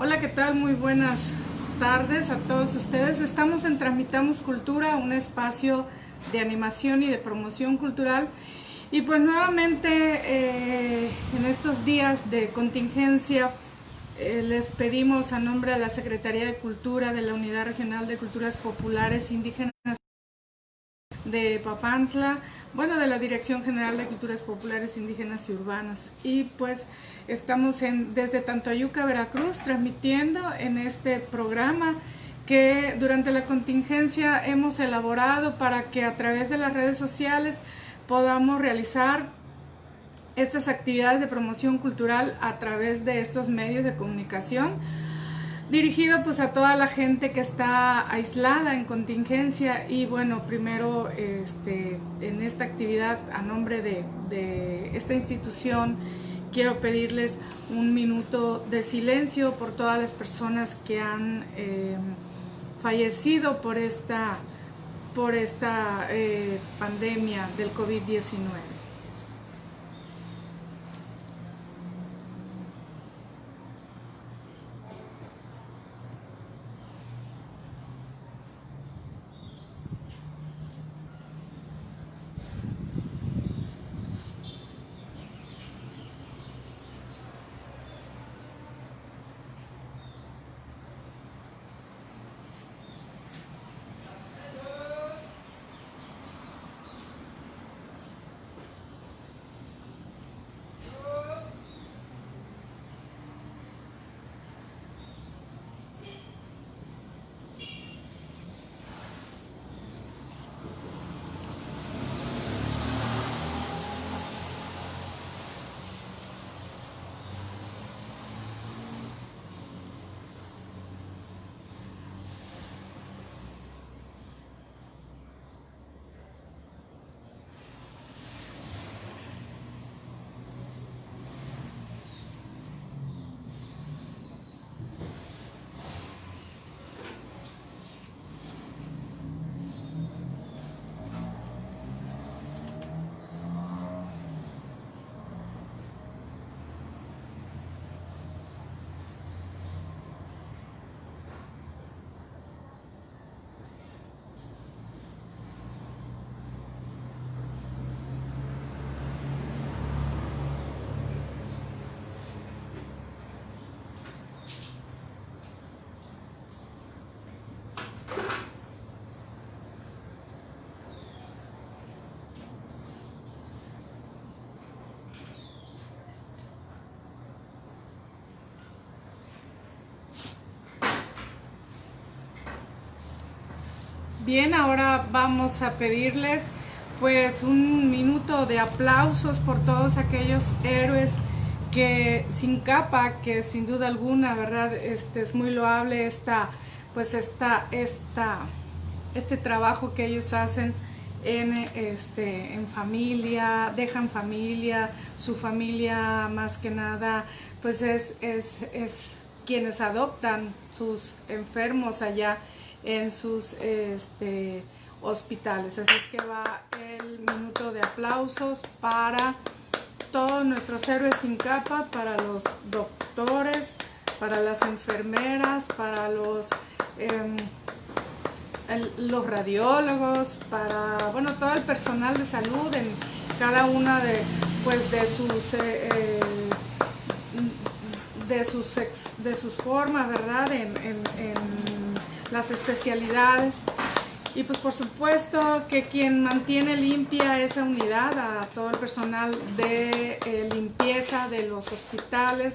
Hola, ¿qué tal? Muy buenas tardes a todos ustedes. Estamos en Transmitamos Cultura, un espacio de animación y de promoción cultural. Y pues nuevamente en estos días de contingencia les pedimos a nombre de la Secretaría de Cultura de la Unidad Regional de Culturas Populares Indígenas de Papantla, bueno, de la Dirección General de Culturas Populares Indígenas y Urbanas. Y pues estamos desde Tantoyuca, Veracruz, transmitiendo en este programa que durante la contingencia hemos elaborado para que a través de las redes sociales podamos realizar estas actividades de promoción cultural a través de estos medios de comunicación, dirigido pues a toda la gente que está aislada en contingencia. Y bueno, primero en esta actividad a nombre de esta institución quiero pedirles un minuto de silencio por todas las personas que han fallecido por esta pandemia del COVID-19. Bien, ahora vamos a pedirles pues un minuto de aplausos por todos aquellos héroes que sin capa, que sin duda alguna, verdad, es muy loable este trabajo que ellos hacen en familia, dejan familia, su familia más que nada pues es quienes adoptan sus enfermos allá en sus hospitales. Así es que va el minuto de aplausos para todos nuestros héroes sin capa, para los doctores, para las enfermeras, para los radiólogos, para bueno, todo el personal de salud en cada una de sus formas, ¿verdad? En las especialidades. Y pues por supuesto que quien mantiene limpia esa unidad, a todo el personal de limpieza de los hospitales,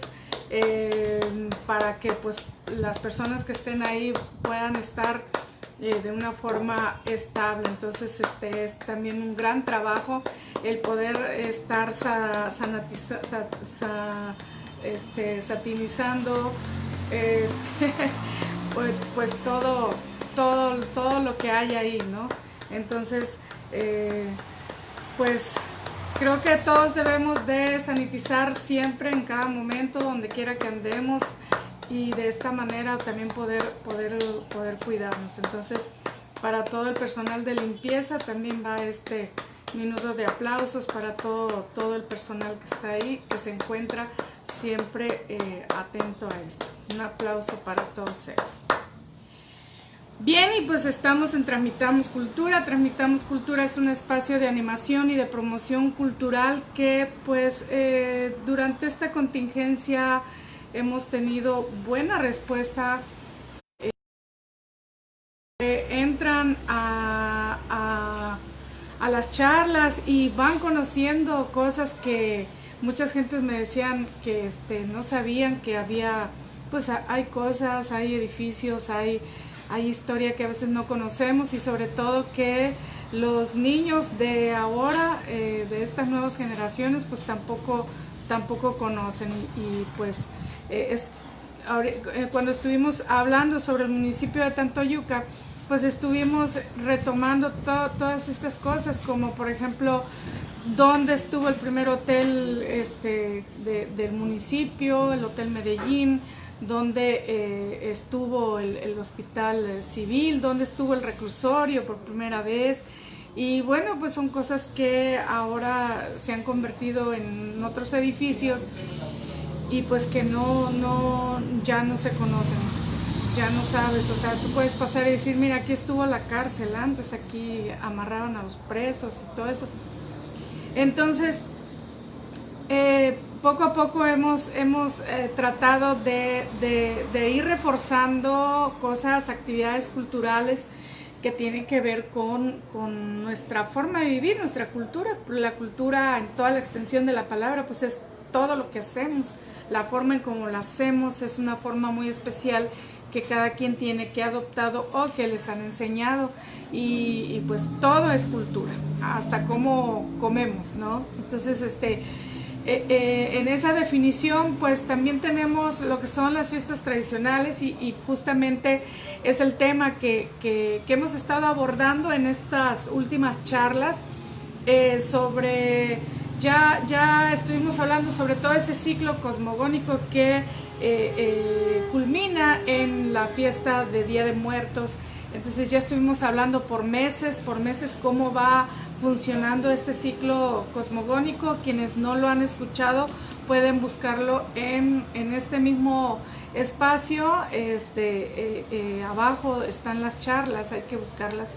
para que pues las personas que estén ahí puedan estar de una forma estable. Entonces es también un gran trabajo el poder estar satinizando pues todo lo que hay ahí, ¿no? Entonces pues creo que todos debemos de sanitizar siempre, en cada momento, donde quiera que andemos, y de esta manera también poder cuidarnos. Entonces, para todo el personal de limpieza también va este minuto de aplausos para todo el personal que está ahí, que se encuentra siempre atento a esto. Un aplauso para todos ellos. Bien, y pues estamos en Transmitamos Cultura. Transmitamos Cultura es un espacio de animación y de promoción cultural que pues durante esta contingencia hemos tenido buena respuesta. Entran a las charlas y van conociendo cosas que muchas gentes me decían que no sabían que había, pues hay cosas, hay edificios, hay historia que a veces no conocemos, y sobre todo que los niños de ahora, de estas nuevas generaciones, pues tampoco conocen. Y pues cuando estuvimos hablando sobre el municipio de Tantoyuca, pues estuvimos retomando todas estas cosas, como por ejemplo dónde estuvo el primer hotel del municipio, el Hotel Medellín, donde estuvo el hospital civil, donde estuvo el reclusorio por primera vez. Y bueno, pues son cosas que ahora se han convertido en otros edificios y pues que ya no se conocen, ya no sabes. O sea, tú puedes pasar y decir, mira, aquí estuvo la cárcel antes, aquí amarraban a los presos y todo eso. Entonces, poco a poco hemos tratado de ir reforzando cosas, actividades culturales que tienen que ver con nuestra forma de vivir, nuestra cultura. La cultura en toda la extensión de la palabra, pues es todo lo que hacemos. La forma en cómo la hacemos es una forma muy especial que cada quien tiene, que ha adoptado o que les han enseñado, y pues todo es cultura, hasta cómo comemos, ¿no? Entonces, en esa definición, pues también tenemos lo que son las fiestas tradicionales, y justamente es el tema que hemos estado abordando en estas últimas charlas sobre... Ya estuvimos hablando sobre todo ese ciclo cosmogónico que culmina en la fiesta de Día de Muertos. Entonces ya estuvimos hablando por meses cómo va funcionando este ciclo cosmogónico. Quienes no lo han escuchado pueden buscarlo en este mismo espacio. Abajo están las charlas, hay que buscarlas.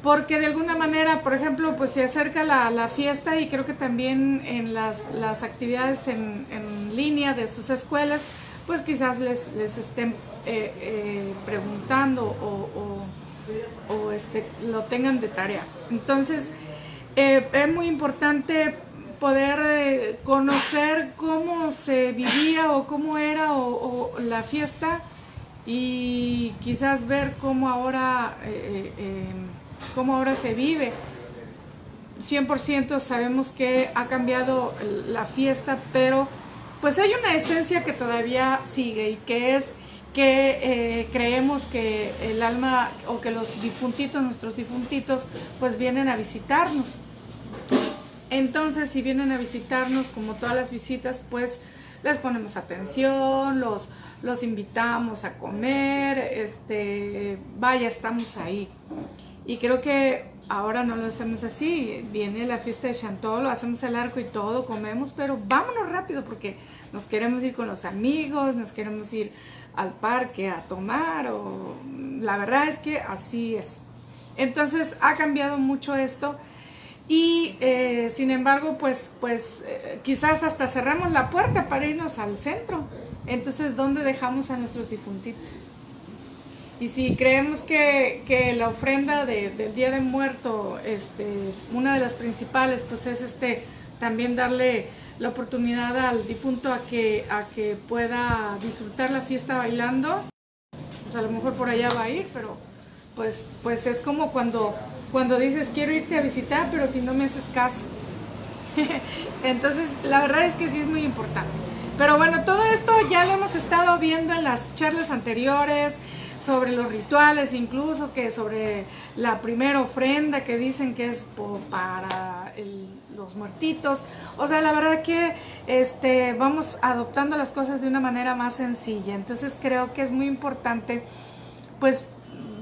Porque de alguna manera, por ejemplo, pues se acerca la fiesta, y creo que también en las actividades en línea de sus escuelas, pues quizás les estén preguntando o lo tengan de tarea. Entonces, es muy importante poder conocer cómo se vivía o cómo era o la fiesta, y quizás ver cómo ahora se vive. 100% sabemos que ha cambiado la fiesta, pero pues hay una esencia que todavía sigue, y que es que creemos que el alma, o que los difuntitos, nuestros difuntitos, pues vienen a visitarnos. Entonces, si vienen a visitarnos, como todas las visitas, pues les ponemos atención, los invitamos a comer, vaya, estamos ahí. Y creo que ahora no lo hacemos así. Viene la fiesta de Chantolo, hacemos el arco y todo, comemos, pero vámonos rápido porque nos queremos ir con los amigos, nos queremos ir al parque a tomar, o la verdad es que así es. Entonces ha cambiado mucho esto, y sin embargo, pues quizás hasta cerramos la puerta para irnos al centro. Entonces, ¿dónde dejamos a nuestros difuntitos? Y si creemos que la ofrenda del Día de Muerto, una de las principales, pues es también darle la oportunidad al difunto a que pueda disfrutar la fiesta bailando, pues a lo mejor por allá va a ir, pero pues es como cuando dices, quiero irte a visitar, pero si no me haces caso. Entonces, la verdad es que sí es muy importante. Pero bueno, todo esto ya lo hemos estado viendo en las charlas anteriores, sobre los rituales, incluso que sobre la primera ofrenda que dicen que es para los muertitos. O sea, la verdad que vamos adoptando las cosas de una manera más sencilla. Entonces creo que es muy importante pues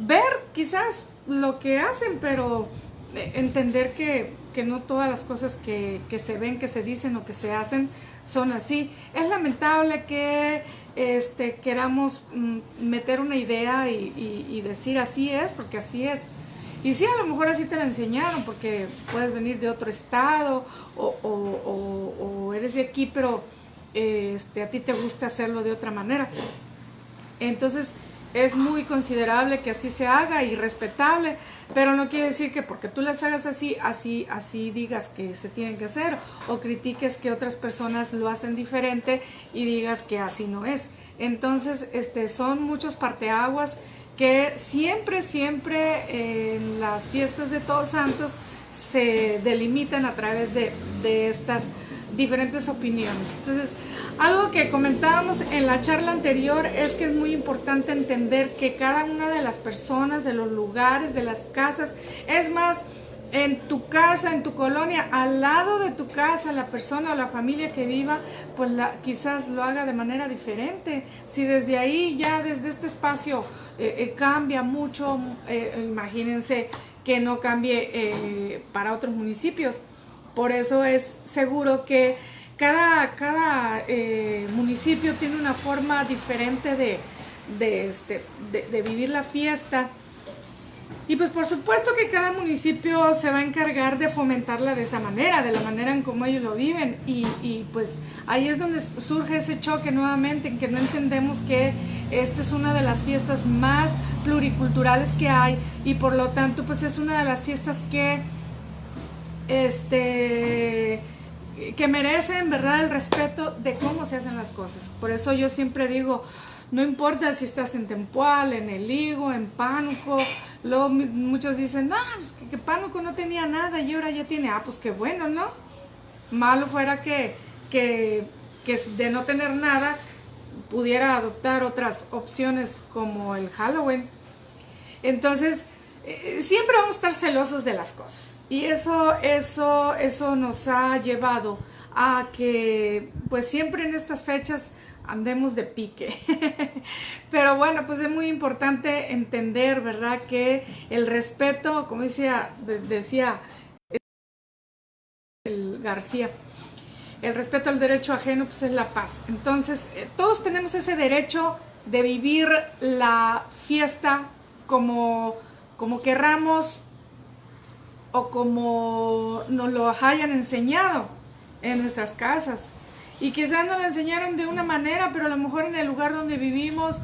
ver quizás lo que hacen, pero entender que no todas las cosas que se ven, que se dicen o que se hacen son así. Es lamentable que queramos meter una idea y decir así es, porque así es. Y sí, a lo mejor así te la enseñaron, porque puedes venir de otro estado o eres de aquí, pero a ti te gusta hacerlo de otra manera. Entonces es muy considerable que así se haga y respetable, pero no quiere decir que porque tú las hagas así digas que se tienen que hacer, o critiques que otras personas lo hacen diferente y digas que así no es. Entonces son muchos parteaguas que siempre en las fiestas de Todos Santos se delimitan a través de estas diferentes opiniones. Entonces, algo que comentábamos en la charla anterior es que es muy importante entender que cada una de las personas, de los lugares, de las casas, es más, en tu casa, en tu colonia, al lado de tu casa, la persona o la familia que viva, pues quizás lo haga de manera diferente. Si desde ahí, ya desde este espacio cambia mucho, imagínense que no cambie para otros municipios. Por eso es seguro que cada municipio tiene una forma diferente de vivir la fiesta. Y pues por supuesto que cada municipio se va a encargar de fomentarla de esa manera, de la manera en cómo ellos lo viven. Y pues ahí es donde surge ese choque nuevamente, en que no entendemos que esta es una de las fiestas más pluriculturales que hay, y por lo tanto pues es una de las fiestas que merecen, ¿verdad?, el respeto de cómo se hacen las cosas. Por eso yo siempre digo, no importa si estás en Tempoal, en El Higo, en Pánuco. Luego muchos dicen, no, pues que Pánuco no tenía nada y ahora ya tiene. Pues qué bueno, ¿no? Malo fuera que de no tener nada pudiera adoptar otras opciones como el Halloween. Entonces, siempre vamos a estar celosos de las cosas. Y eso nos ha llevado a que pues siempre en estas fechas andemos de pique. Pero bueno, pues es muy importante entender, ¿verdad?, que el respeto, como decía el García, el respeto al derecho ajeno pues es la paz. Entonces todos tenemos ese derecho de vivir la fiesta como querramos o como nos lo hayan enseñado en nuestras casas. Y quizás nos lo enseñaron de una manera, pero a lo mejor en el lugar donde vivimos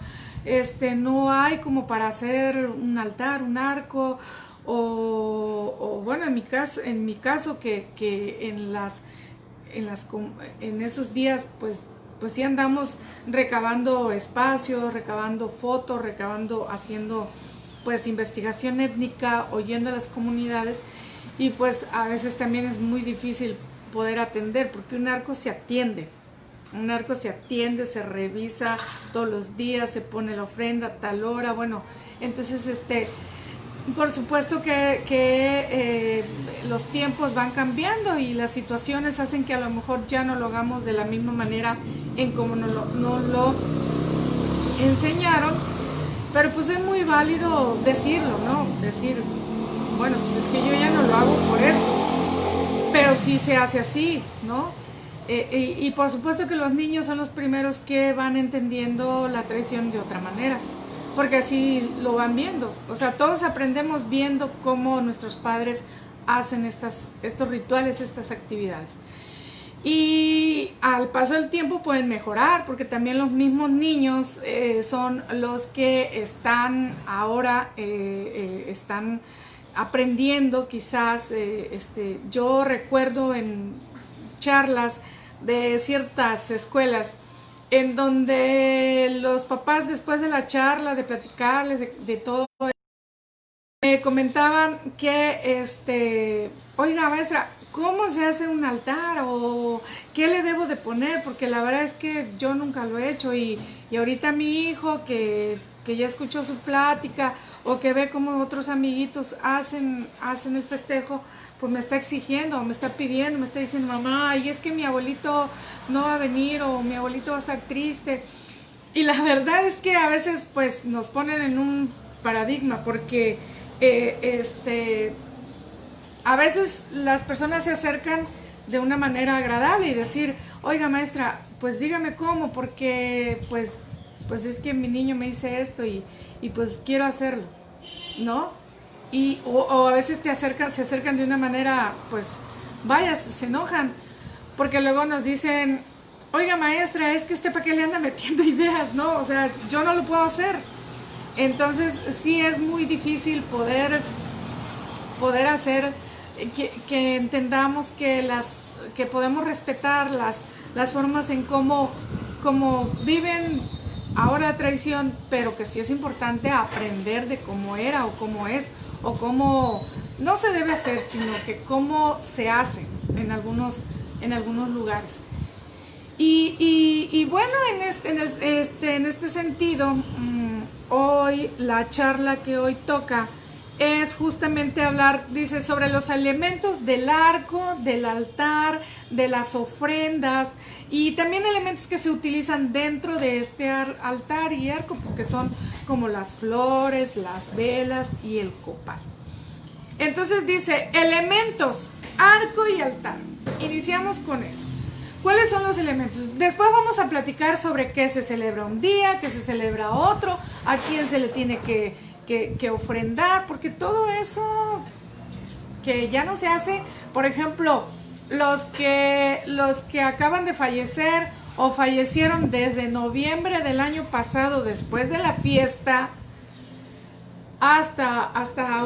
no hay como para hacer un altar, un arco, o bueno, en mi caso que en esos días pues sí andamos recabando espacios, recabando fotos, haciendo pues investigación étnica, oyendo a las comunidades, y pues a veces también es muy difícil poder atender, porque un arco se atiende, se revisa todos los días, se pone la ofrenda a tal hora, bueno, entonces por supuesto que los tiempos van cambiando y las situaciones hacen que a lo mejor ya no lo hagamos de la misma manera en como nos lo enseñaron, pero pues es muy válido decirlo, ¿no? Decir, bueno, pues es que yo ya no lo hago por esto, pero sí se hace así, ¿no? Y por supuesto que los niños son los primeros que van entendiendo la tradición de otra manera, porque así lo van viendo. O sea, todos aprendemos viendo cómo nuestros padres hacen estos rituales, estas actividades. Y al paso del tiempo pueden mejorar, porque también los mismos niños son los que están ahora, están aprendiendo quizás. Yo recuerdo en charlas de ciertas escuelas en donde los papás, después de la charla, de platicarles de todo, me comentaban que, oiga maestra, ¿cómo se hace un altar? ¿O qué le debo de poner? Porque la verdad es que yo nunca lo he hecho, y ahorita mi hijo que ya escuchó su plática, o que ve cómo otros amiguitos hacen el festejo, pues me está exigiendo, me está pidiendo, me está diciendo, mamá, y es que mi abuelito no va a venir, o mi abuelito va a estar triste. Y la verdad es que a veces pues nos ponen en un paradigma, porque a veces las personas se acercan de una manera agradable y decir, oiga maestra, pues dígame cómo, porque pues es que mi niño me dice esto y pues quiero hacerlo, ¿no? O a veces se acercan de una manera, pues vaya, se enojan, porque luego nos dicen, oiga maestra, es que usted para qué le anda metiendo ideas, ¿no? O sea, yo no lo puedo hacer. Entonces sí es muy difícil poder hacer que entendamos que podemos respetar las formas en cómo viven ahora la tradición, pero que sí es importante aprender de cómo era o cómo es, o cómo no se debe hacer, sino que cómo se hace en algunos lugares. Y bueno, en este sentido, hoy la charla que hoy toca es justamente hablar, dice, sobre los elementos del arco, del altar, de las ofrendas y también elementos que se utilizan dentro de este altar y arco, pues que son como las flores, las velas y el copal. Entonces dice, elementos, arco y altar. Iniciamos con eso. ¿Cuáles son los elementos? Después vamos a platicar sobre qué se celebra un día, qué se celebra otro, a quién se le tiene que ofrendar, porque todo eso que ya no se hace, por ejemplo, los que acaban de fallecer o fallecieron desde noviembre del año pasado, después de la fiesta, hasta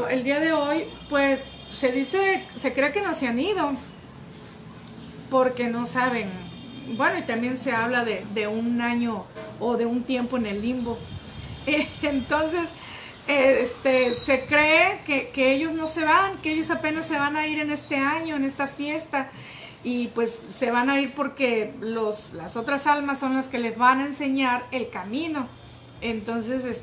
el día de hoy, pues se cree que no se han ido, porque no saben. Bueno, y también se habla de un año o de un tiempo en el limbo. Entonces, se cree que ellos no se van, que ellos apenas se van a ir en este año, en esta fiesta, y pues se van a ir porque las otras almas son las que les van a enseñar el camino. Entonces,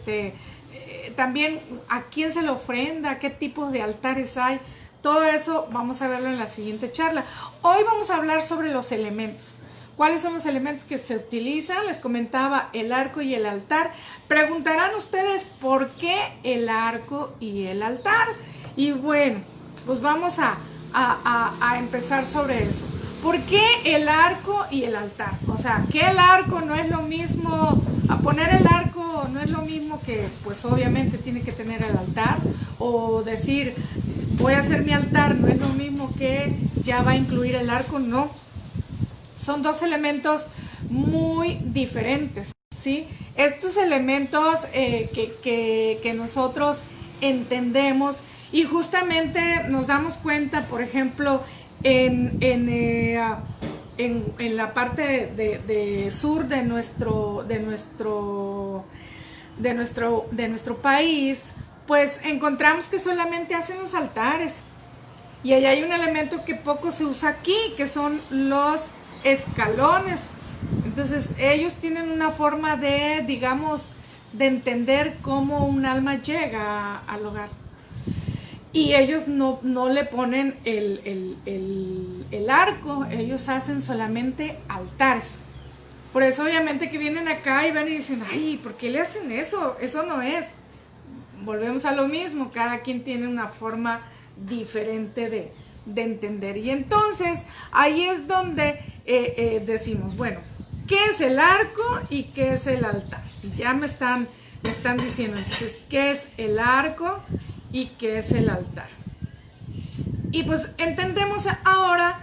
también a quién se le ofrenda, qué tipos de altares hay. Todo eso vamos a verlo en la siguiente charla. Hoy vamos a hablar sobre los elementos. ¿Cuáles son los elementos que se utilizan? Les comentaba el arco y el altar. Preguntarán ustedes por qué el arco y el altar. Y bueno, pues vamos a empezar sobre eso. ¿Por qué el arco y el altar? O sea, que el arco no es lo mismo, a poner el arco no es lo mismo que, pues obviamente tiene que tener el altar, o decir, voy a hacer mi altar, no es lo mismo que ya va a incluir el arco, no. Son dos elementos muy diferentes, ¿sí? Estos elementos que nosotros entendemos y justamente nos damos cuenta, por ejemplo, en la parte de sur de nuestro país, pues encontramos que solamente hacen los altares. Y ahí hay un elemento que poco se usa aquí, que son los escalones. Entonces ellos tienen una forma de, digamos, de entender cómo un alma llega al hogar. Y ellos no le ponen el arco, ellos hacen solamente altares. Por eso obviamente que vienen acá y van y dicen, ay, ¿por qué le hacen eso? Eso no es. Volvemos a lo mismo, cada quien tiene una forma diferente de entender. Y entonces ahí es donde decimos, bueno, ¿qué es el arco y qué es el altar? Si ya me están diciendo, entonces, ¿qué es el arco y qué es el altar? Y pues entendemos ahora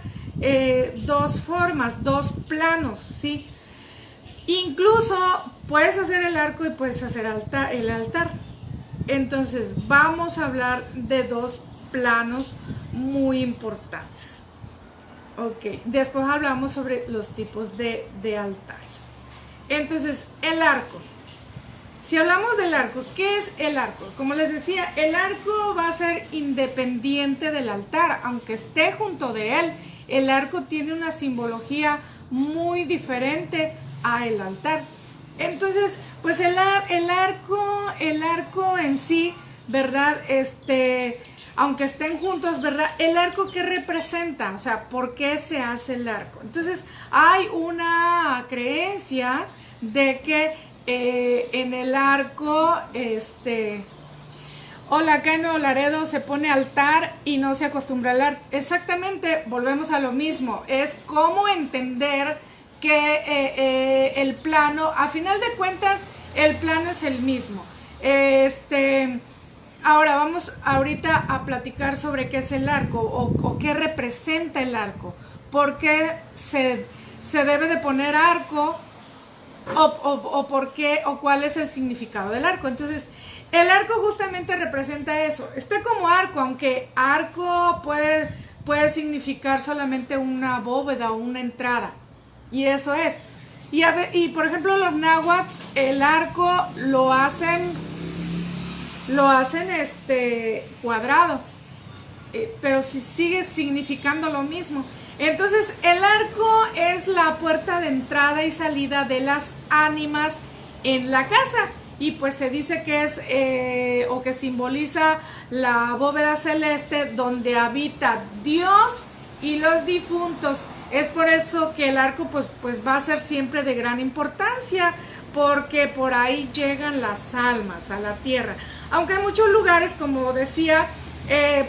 dos formas, dos planos, ¿sí? Incluso puedes hacer el arco y puedes hacer el altar. Entonces vamos a hablar de dos planos muy importantes. Ok, después hablamos sobre los tipos de altares. Entonces, el arco. Si hablamos del arco, ¿qué es el arco? Como les decía, el arco va a ser independiente del altar, aunque esté junto de él. El arco tiene una simbología muy diferente a el altar. Entonces, pues el arco en sí, ¿verdad? Aunque estén juntos, ¿verdad? El arco, ¿qué representa? O sea, ¿por qué se hace el arco? Entonces, hay una creencia de que en el arco, hola, acá en Nuevo Laredo se pone altar y no se acostumbra al arco. Exactamente, volvemos a lo mismo. Es cómo entender que el plano, a final de cuentas, el plano es el mismo. Ahora vamos ahorita a platicar sobre qué es el arco o qué representa el arco, por qué se debe de poner arco o por qué o cuál es el significado del arco. Entonces, el arco justamente representa eso. Está como arco, aunque arco puede significar solamente una bóveda o una entrada. Y eso es. Y por ejemplo, los náhuatl, el arco lo hacen cuadrado, pero sigue significando lo mismo. Entonces, el arco es la puerta de entrada y salida de las ánimas en la casa. Y pues se dice que es o que simboliza la bóveda celeste donde habita Dios y los difuntos. Es por eso que el arco pues va a ser siempre de gran importancia, porque por ahí llegan las almas a la tierra. Aunque en muchos lugares, como decía,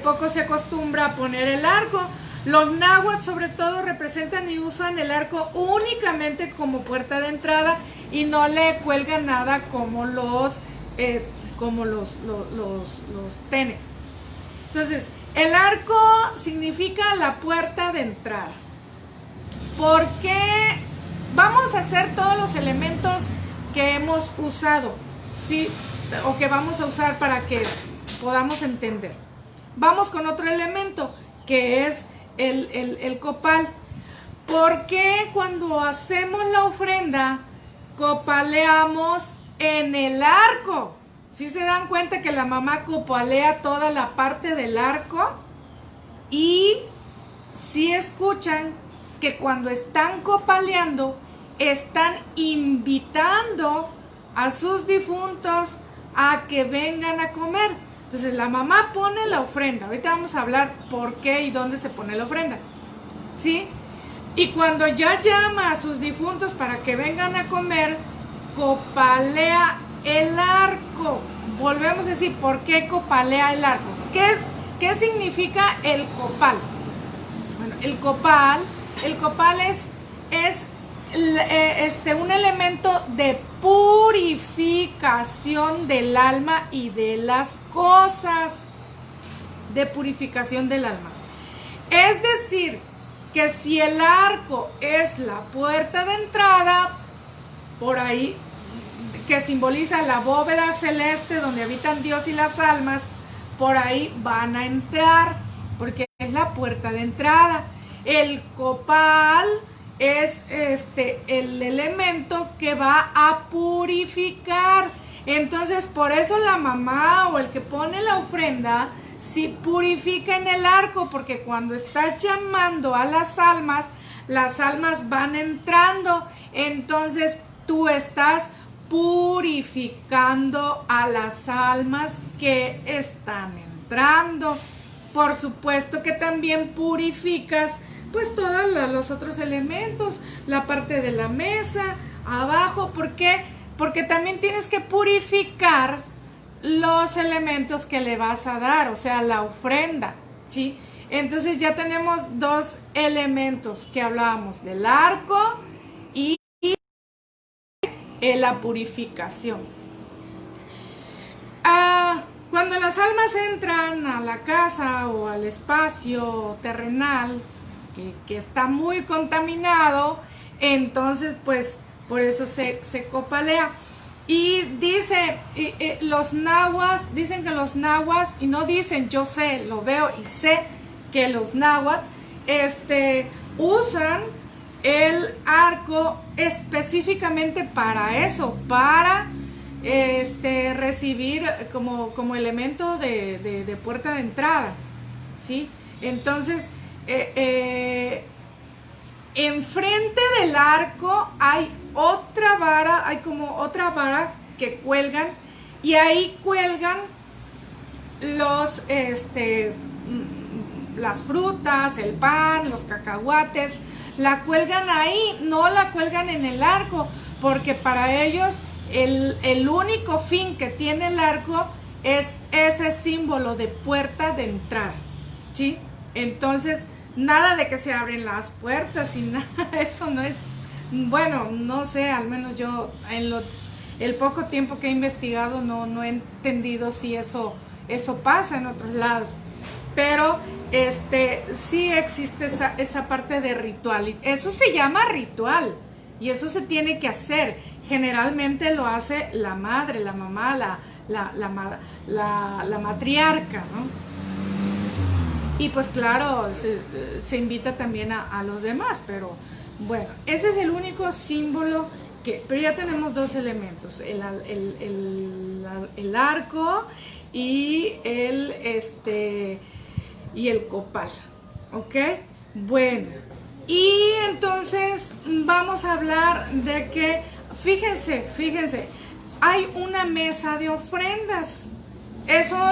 poco se acostumbra a poner el arco. Los náhuatl sobre todo representan y usan el arco únicamente como puerta de entrada y no le cuelgan nada como los tene. Entonces, el arco significa la puerta de entrada. ¿Por qué? Vamos a hacer todos los elementos que hemos usado, ¿sí? O que vamos a usar para que podamos entender. Vamos con otro elemento que es el copal. ¿Por qué cuando hacemos la ofrenda copaleamos en el arco? ¿Sí se dan cuenta que la mamá copalea toda la parte del arco? Y si escuchan que cuando están copaleando están invitando a sus difuntos a que vengan a comer. Entonces la mamá pone la ofrenda. Ahorita vamos a hablar por qué y dónde se pone la ofrenda, ¿sí? Y cuando ya llama a sus difuntos para que vengan a comer, copalea el arco. Volvemos a decir, ¿por qué copalea el arco? ¿Qué significa el copal? Bueno, el copal es un elemento de purificación del alma y de las cosas, de purificación del alma. Es decir, que si el arco es la puerta de entrada, por ahí, que simboliza la bóveda celeste donde habitan Dios y las almas, por ahí van a entrar, porque es la puerta de entrada. El copal es el elemento que va a purificar. Entonces, por eso la mamá o el que pone la ofrenda, sí purifica en el arco, porque cuando estás llamando a las almas van entrando. Entonces, tú estás purificando a las almas que están entrando. Por supuesto que también purificas pues todos los otros elementos, la parte de la mesa, abajo. ¿Por qué? Porque también tienes que purificar los elementos que le vas a dar, o sea, la ofrenda, ¿sí? Entonces ya tenemos dos elementos que hablábamos, del arco y la purificación. Cuando las almas entran a la casa o al espacio terrenal, que está muy contaminado, entonces pues por eso se copalea. Y dice, los náhuatl, dicen que los náhuatl, y no dicen, yo sé, lo veo y sé que los náhuatl usan el arco específicamente para eso, para recibir como elemento de puerta de entrada, ¿sí? Entonces, enfrente del arco hay otra vara, hay como otra vara que cuelgan, y ahí cuelgan las frutas, el pan, los cacahuates, la cuelgan ahí, no la cuelgan en el arco, porque para ellos el único fin que tiene el arco es ese símbolo de puerta de entrada, ¿sí? Entonces, nada de que se abren las puertas y nada, eso Bueno, no sé, al menos yo el poco tiempo que he investigado no he entendido si eso pasa en otros lados. Pero sí existe esa parte de ritual. Y eso se llama ritual. Y eso se tiene que hacer. Generalmente lo hace la madre, la mamá, la matriarca, ¿no? Y pues claro, se invita también a los demás, pero bueno, ese es el único símbolo pero ya tenemos dos elementos, el arco y el copal, ¿ok? Bueno, y entonces vamos a hablar de que, fíjense, hay una mesa de ofrendas. Eso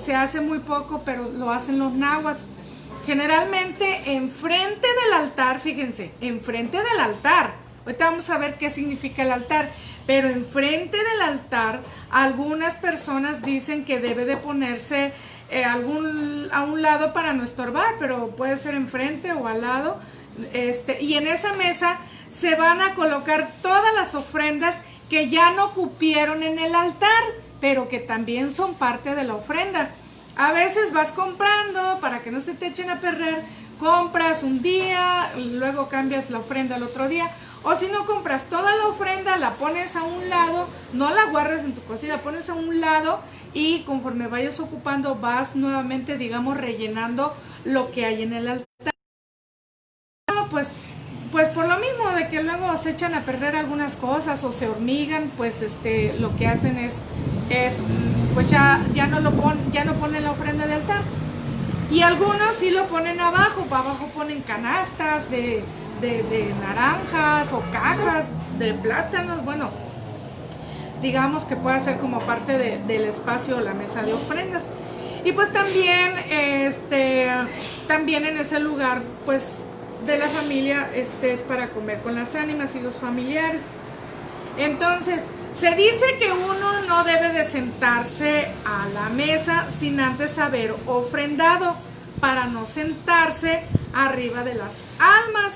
se hace muy poco, pero lo hacen los náhuatl. Generalmente enfrente del altar, fíjense, enfrente del altar. Ahorita vamos a ver qué significa el altar. Pero enfrente del altar, algunas personas dicen que debe de ponerse a un lado para no estorbar, pero puede ser enfrente o al lado. Y en esa mesa se van a colocar todas las ofrendas que ya no cupieron en el altar, pero que también son parte de la ofrenda. A veces vas comprando para que no se te echen a perder, compras un día, luego cambias la ofrenda el otro día, o si no compras toda la ofrenda, la pones a un lado, no la guardas en tu cocina, la pones a un lado y conforme vayas ocupando vas nuevamente, digamos, rellenando lo que hay en el altar. Pues por lo mismo de que luego se echan a perder algunas cosas o se hormigan, pues lo que hacen es pues ya no ponen la ofrenda de altar. Y algunos sí lo ponen abajo ponen canastas de naranjas o cajas de plátanos, bueno, digamos que puede ser como parte del espacio o la mesa de ofrendas. Y pues también en ese lugar pues de la familia es para comer con las ánimas y los familiares. Entonces se dice que uno no debe de sentarse a la mesa sin antes haber ofrendado, para no sentarse arriba de las almas.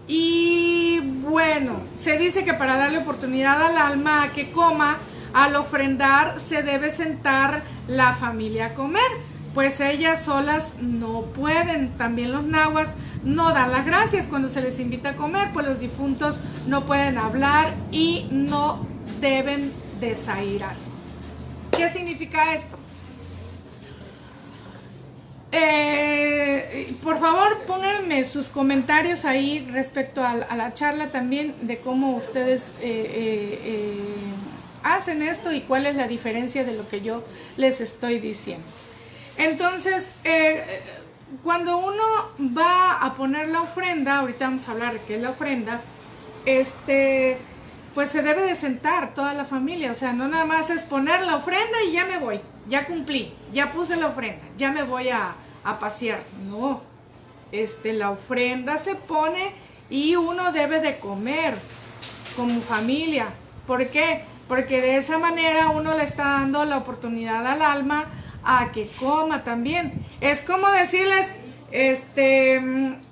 Y bueno, se dice que para darle oportunidad al alma a que coma, al ofrendar se debe sentar la familia a comer, pues ellas solas no pueden. También los nahuas no dan las gracias cuando se les invita a comer, pues los difuntos no pueden hablar y no deben desairar. ¿Qué significa esto? Por favor, pónganme sus comentarios ahí respecto a la charla también, de cómo ustedes hacen esto y cuál es la diferencia de lo que yo les estoy diciendo. Entonces, cuando uno va a poner la ofrenda, ahorita vamos a hablar de qué es la ofrenda, pues se debe de sentar toda la familia. O sea, no nada más es poner la ofrenda y ya me voy, ya cumplí, ya puse la ofrenda, ya me voy a pasear. No, la ofrenda se pone y uno debe de comer como familia. ¿Por qué? Porque de esa manera uno le está dando la oportunidad al alma a que coma también. Es como decirles,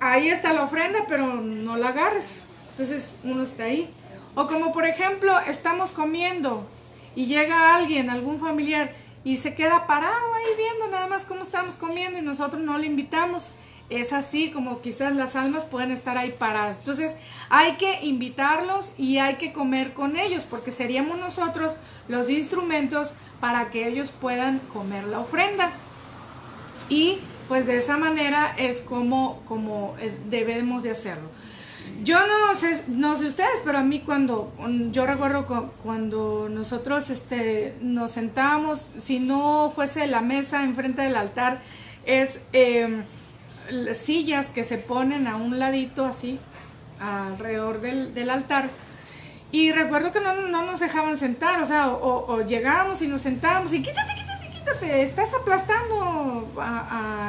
ahí está la ofrenda, pero no la agarres. Entonces uno está ahí. O como por ejemplo, estamos comiendo y llega alguien, algún familiar, y se queda parado ahí viendo nada más cómo estamos comiendo y nosotros no le invitamos. Es así como quizás las almas pueden estar ahí paradas. Entonces hay que invitarlos y hay que comer con ellos, porque seríamos nosotros los instrumentos para que ellos puedan comer la ofrenda. Y pues de esa manera es como debemos de hacerlo. Yo no sé ustedes, pero a mí yo recuerdo cuando nosotros nos sentábamos, si no fuese la mesa enfrente del altar, es sillas que se ponen a un ladito así, alrededor del altar. Y recuerdo que no nos dejaban sentar, o sea, o llegábamos y nos sentábamos y quítate, estás aplastando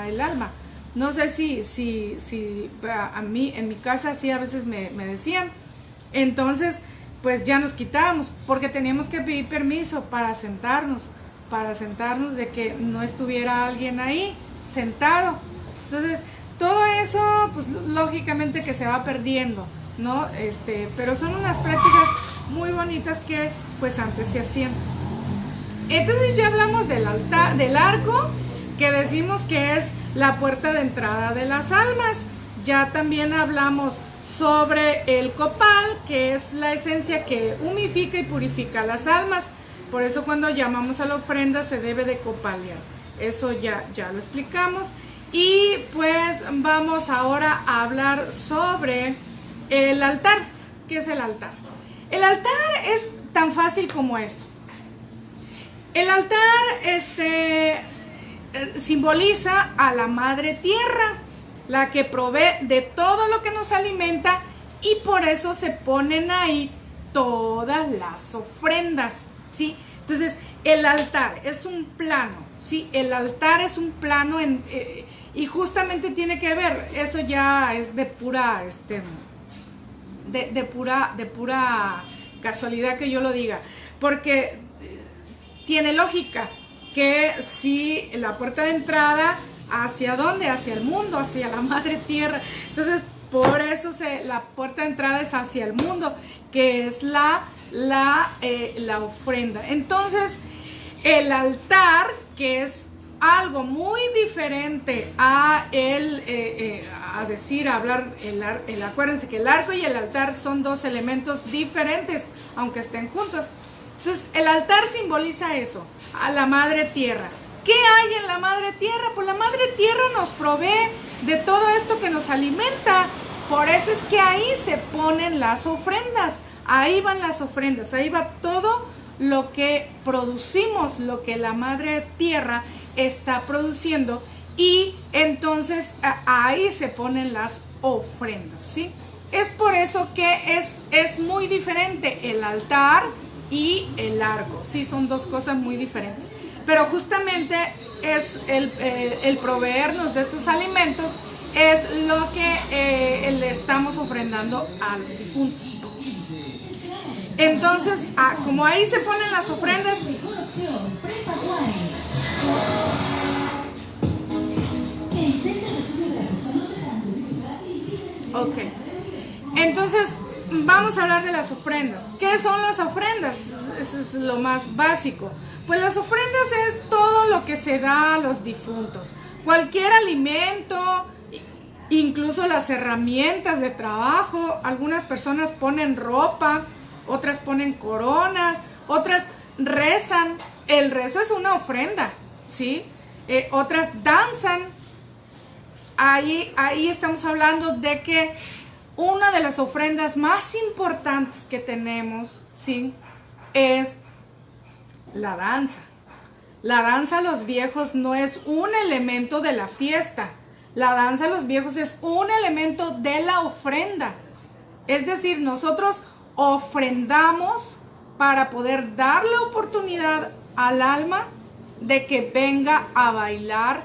el alma. No sé si a mí, en mi casa sí a veces me decían. Entonces, pues ya nos quitábamos, porque teníamos que pedir permiso para sentarnos, de que no estuviera alguien ahí sentado. Entonces, todo eso, pues lógicamente que se va perdiendo, ¿no? Pero son unas prácticas muy bonitas que pues antes se hacían. Entonces ya hablamos del altar, del arco, que decimos que es la puerta de entrada de las almas. Ya también hablamos sobre el copal, que es la esencia que humifica y purifica las almas. Por eso cuando llamamos a la ofrenda se debe de copalear. Eso ya lo explicamos. Y pues vamos ahora a hablar sobre el altar. ¿Qué es el altar? El altar es tan fácil como esto. El altar simboliza a la madre tierra, la que provee de todo lo que nos alimenta, y por eso se ponen ahí todas las ofrendas, ¿sí? Entonces, el altar es un plano, ¿sí? El altar es un plano y justamente tiene que ver, eso ya es de pura, de pura casualidad que yo lo diga, porque tiene lógica que si la puerta de entrada, ¿hacia dónde? Hacia el mundo, hacia la madre tierra. Entonces, por eso la puerta de entrada es hacia el mundo, que es la ofrenda. Entonces, el altar, que es algo muy diferente acuérdense que el arco y el altar son dos elementos diferentes, aunque estén juntos. Entonces, el altar simboliza eso, a la madre tierra. ¿Qué hay en la madre tierra? Pues la madre tierra nos provee de todo esto que nos alimenta. Por eso es que ahí se ponen las ofrendas. Ahí van las ofrendas, ahí va todo lo que producimos, lo que la madre tierra está produciendo. Y entonces ahí se ponen las ofrendas, ¿sí? Es por eso que es muy diferente el altar y el arco, sí, son dos cosas muy diferentes, pero justamente es el proveernos de estos alimentos es lo que le estamos ofrendando al difunto. Entonces, como ahí se ponen las ofrendas, ok, entonces vamos a hablar de las ofrendas. ¿Qué son las ofrendas? Eso es lo más básico. Pues las ofrendas es todo lo que se da a los difuntos. Cualquier alimento, incluso las herramientas de trabajo. Algunas personas ponen ropa, otras ponen corona, otras rezan. El rezo es una ofrenda, ¿sí? Otras danzan. Ahí estamos hablando de que una de las ofrendas más importantes que tenemos, ¿sí?, es la danza. La danza a los viejos no es un elemento de la fiesta. La danza a los viejos es un elemento de la ofrenda. Es decir, nosotros ofrendamos para poder dar la oportunidad al alma de que venga a bailar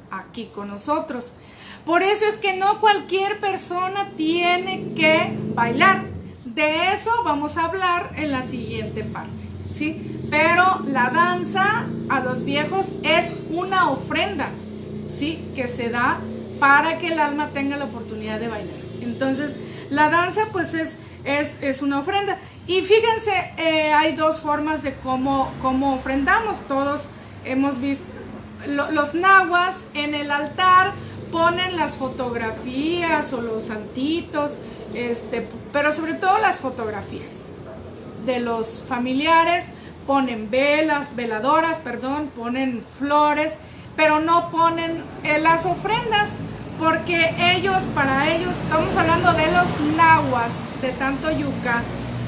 aquí con nosotros. Por eso es que no cualquier persona tiene que bailar. De eso vamos a hablar en la siguiente parte, ¿sí? Pero la danza a los viejos es una ofrenda, ¿sí?, que se da para que el alma tenga la oportunidad de bailar. Entonces, la danza pues es una ofrenda. Y fíjense, hay dos formas de cómo ofrendamos. Todos hemos visto los nahuas en el altar, ponen las fotografías o los santitos, pero sobre todo las fotografías de los familiares, ponen veladoras, ponen flores, pero no ponen las ofrendas, porque para ellos, estamos hablando de los nahuas de Tantoyuca,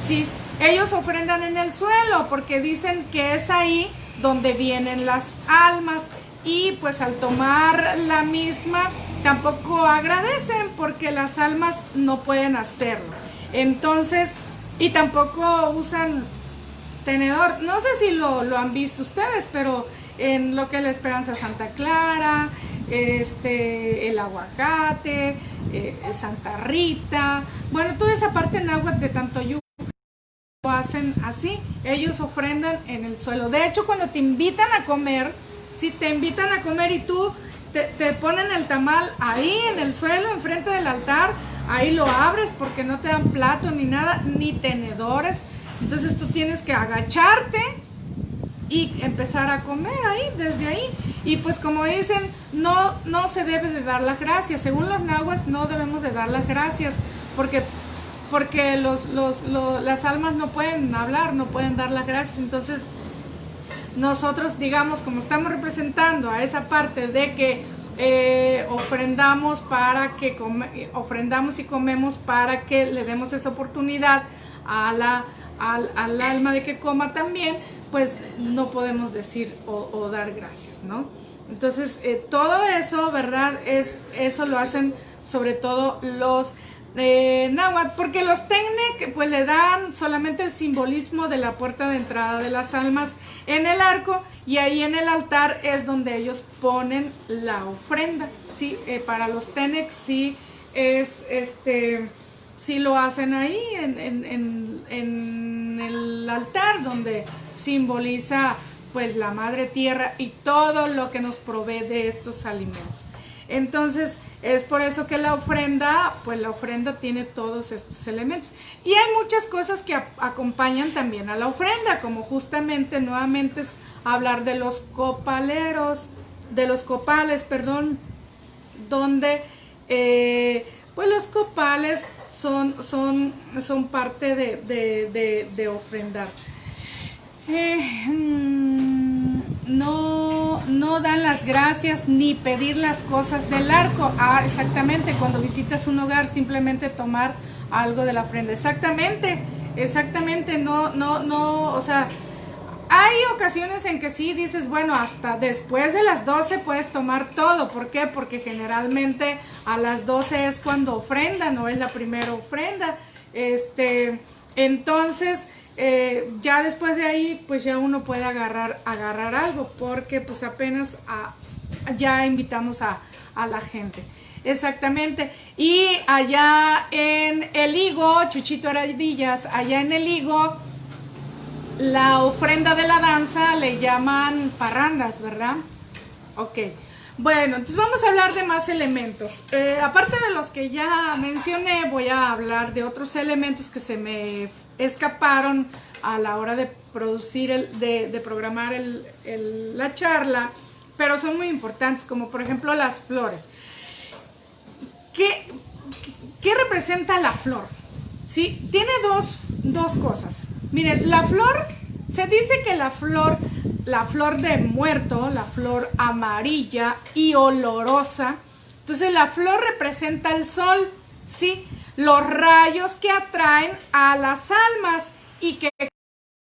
¿sí? Ellos ofrendan en el suelo porque dicen que es ahí donde vienen las almas. Y pues al tomar la misma tampoco agradecen porque las almas no pueden hacerlo. Entonces, y tampoco usan tenedor. No sé si lo han visto ustedes, pero en lo que es la Esperanza Santa Clara, el aguacate, Santa Rita, bueno, toda esa parte náhuatl de Tantoyuca lo hacen así. Ellos ofrendan en el suelo. De hecho, cuando te invitan a comer, si te invitan a comer y tú te ponen el tamal ahí en el suelo, enfrente del altar, ahí lo abres porque no te dan plato ni nada, ni tenedores. Entonces tú tienes que agacharte y empezar a comer ahí, desde ahí. Y pues como dicen, no se debe de dar las gracias. Según los nahuas no debemos de dar las gracias porque las almas no pueden hablar, no pueden dar las gracias. Entonces nosotros, digamos, como estamos representando a esa parte de que ofrendamos y comemos para que le demos esa oportunidad al alma de que coma también, pues no podemos decir o dar gracias, ¿no? Entonces todo eso, ¿verdad? Eso lo hacen sobre todo los náhuatl, porque los Tenec pues le dan solamente el simbolismo de la puerta de entrada de las almas en el arco, y ahí en el altar es donde ellos ponen la ofrenda, ¿sí? Para los Tenec sí es sí lo hacen ahí en el altar, donde simboliza pues la madre tierra y todo lo que nos provee de estos alimentos. Entonces es por eso que la ofrenda, pues la ofrenda tiene todos estos elementos. Y hay muchas cosas que acompañan también a la ofrenda, como justamente nuevamente es hablar de los copaleros, de los copales, perdón, donde pues los copales son parte de ofrendar. No dan las gracias ni pedir las cosas del arco. Exactamente, cuando visitas un hogar simplemente tomar algo de la ofrenda. Exactamente, no, o sea, hay ocasiones en que sí dices, bueno, hasta después de las 12 puedes tomar todo. ¿Por qué? Porque generalmente a las 12 es cuando ofrendan, o es la primera ofrenda. Entonces ya después de ahí pues ya uno puede agarrar algo, porque pues apenas ya invitamos a la gente. Exactamente. Y allá en el Higo, Chuchito Aradillas, allá en el Higo, la ofrenda de la danza le llaman parrandas, ¿verdad? Ok. Bueno, entonces vamos a hablar de más elementos. Aparte de los que ya mencioné, voy a hablar de otros elementos que se me escaparon a la hora de producir, de programar la charla, pero son muy importantes, como por ejemplo las flores. ¿Qué representa la flor? ¿Sí? Tiene dos cosas. Miren, la flor, se dice que la flor de muerto, la flor amarilla y olorosa, entonces la flor representa el sol, ¿sí? Los rayos que atraen a las almas y que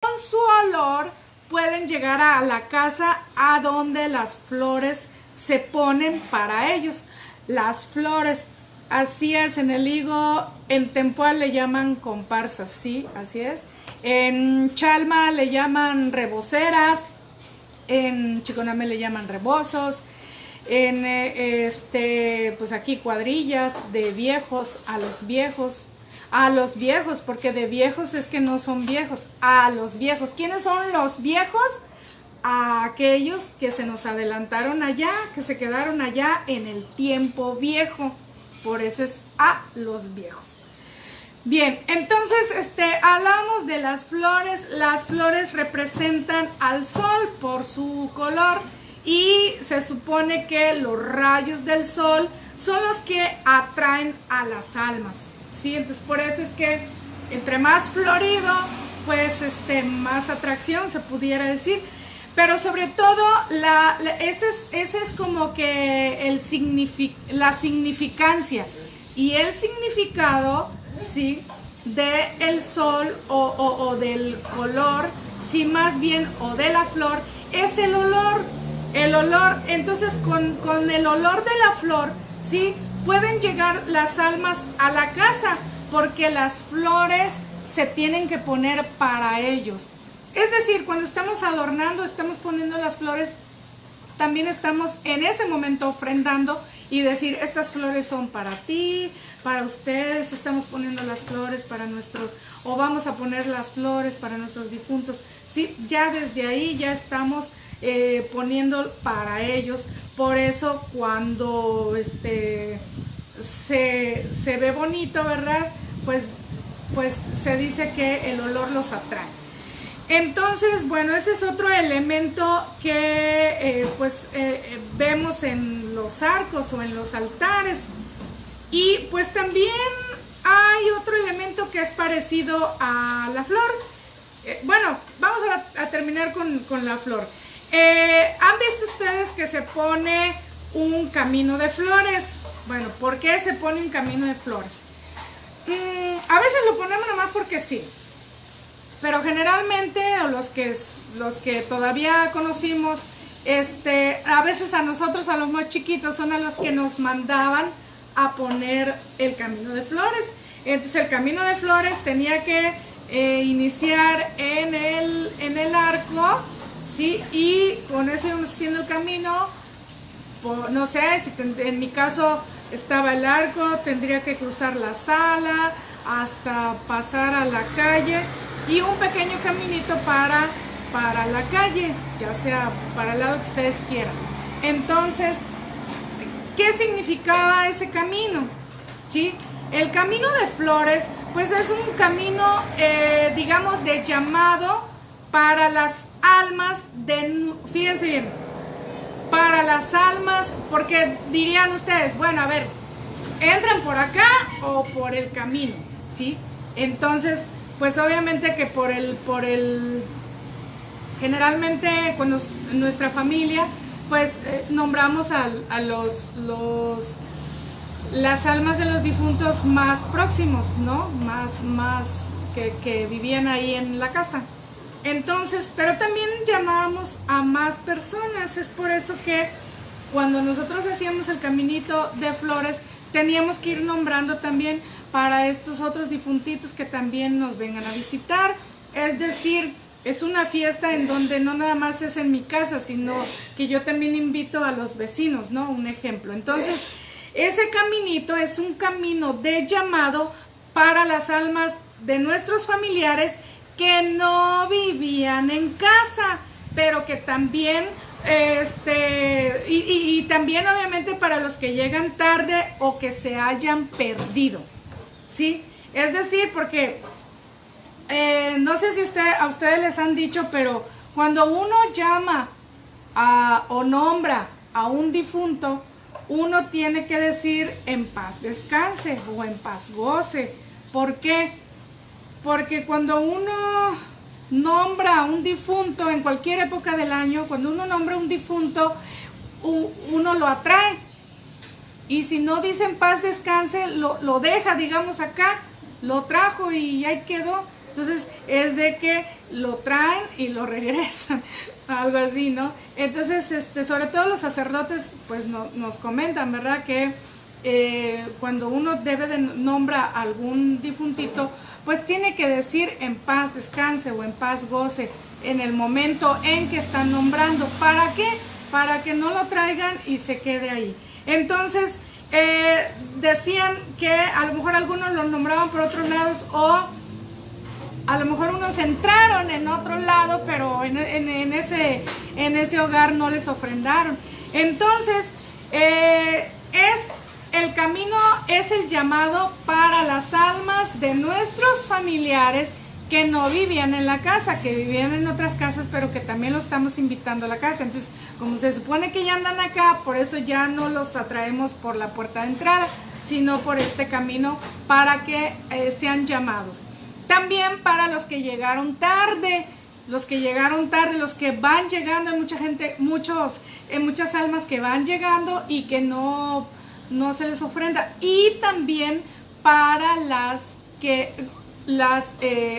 con su olor pueden llegar a la casa a donde las flores se ponen para ellos. Las flores, así es, en el Higo, en Tempoal le llaman comparsas, sí, así es. En Chalma le llaman reboceras, en Chiconame le llaman rebozos, en pues aquí cuadrillas de viejos a los viejos, porque de viejos es que no son viejos, a los viejos. ¿Quiénes son los viejos? A aquellos que se nos adelantaron allá, que se quedaron allá en el tiempo viejo, por eso es a los viejos. Bien, entonces hablamos de las flores representan al sol por su color, y se supone que los rayos del sol son los que atraen a las almas, ¿sí? Entonces por eso es que entre más florido, pues más atracción se pudiera decir, pero sobre todo ese es como que la significancia y el significado, ¿sí?, del sol o del color, sí, más bien, o de la flor, es el olor. Entonces con el olor de la flor, ¿sí?, pueden llegar las almas a la casa, porque las flores se tienen que poner para ellos. Es decir, cuando estamos adornando, estamos poniendo las flores, también estamos en ese momento ofrendando y decir, estas flores son para ti, para ustedes, estamos poniendo las flores para nuestros, o vamos a poner las flores para nuestros difuntos. Sí, ya desde ahí ya estamos poniendo para ellos, por eso cuando se ve bonito, ¿verdad? Pues se dice que el olor los atrae. Entonces, bueno, ese es otro elemento que vemos en los arcos o en los altares. Y pues también hay otro elemento que es parecido a la flor. Bueno, vamos a terminar con la flor. ¿Han visto ustedes que se pone un camino de flores? Bueno, ¿por qué se pone un camino de flores? A veces lo ponemos nomás porque sí. Pero generalmente, los que todavía conocimos, a veces a nosotros, a los más chiquitos, son a los que nos mandaban a poner el camino de flores. Entonces el camino de flores tenía que iniciar en el arco, ¿sí? Y con eso íbamos haciendo el camino. No sé, si en mi caso estaba el arco, tendría que cruzar la sala hasta pasar a la calle y un pequeño caminito para la calle, ya sea para el lado que ustedes quieran. Entonces, ¿qué significaba ese camino? ¿Sí? El camino de flores, pues es un camino, digamos, de llamado para las almas fíjense bien, para las almas, porque dirían ustedes, bueno, a ver, ¿entran por acá o por el camino? ¿Sí? Entonces, pues obviamente que generalmente cuando nuestra familia, pues nombramos a las almas de los difuntos más próximos, ¿no? Más que vivían ahí en la casa. Entonces, pero también llamábamos a más personas. Es por eso que cuando nosotros hacíamos el caminito de flores, teníamos que ir nombrando también para estos otros difuntitos que también nos vengan a visitar. Es decir, es una fiesta en donde no nada más es en mi casa, sino que yo también invito a los vecinos, ¿no? Un ejemplo. Entonces, ese caminito es un camino de llamado para las almas de nuestros familiares que no vivían en casa, pero que también, y también obviamente para los que llegan tarde o que se hayan perdido, ¿sí? Es decir, porque no sé si a ustedes les han dicho, pero cuando uno llama o nombra a un difunto, uno tiene que decir en paz descanse o en paz goce. ¿Por qué? Porque cuando uno nombra a un difunto en cualquier época del año, cuando uno nombra a un difunto, uno lo atrae. Y si no dice en paz descanse, lo deja, digamos acá, lo trajo y ahí quedó. Entonces es de que lo traen y lo regresan, algo así, ¿no? Entonces, sobre todo los sacerdotes, pues nos comentan, ¿verdad? Que cuando uno debe de nombrar a algún difuntito, pues tiene que decir en paz descanse o en paz goce en el momento en que están nombrando. ¿Para qué? Para que no lo traigan y se quede ahí. Entonces, decían que a lo mejor algunos lo nombraban por otros lados o a lo mejor unos entraron en otro lado, pero en ese hogar no les ofrendaron. Entonces, el camino es el llamado para las almas de nuestros familiares que no vivían en la casa, que vivían en otras casas, pero que también los estamos invitando a la casa. Entonces, como se supone que ya andan acá, por eso ya no los atraemos por la puerta de entrada, sino por este camino para que sean llamados. También para los que llegaron tarde, los que van llegando, hay mucha gente, muchas almas que van llegando y que no se les ofrenda. Y también para las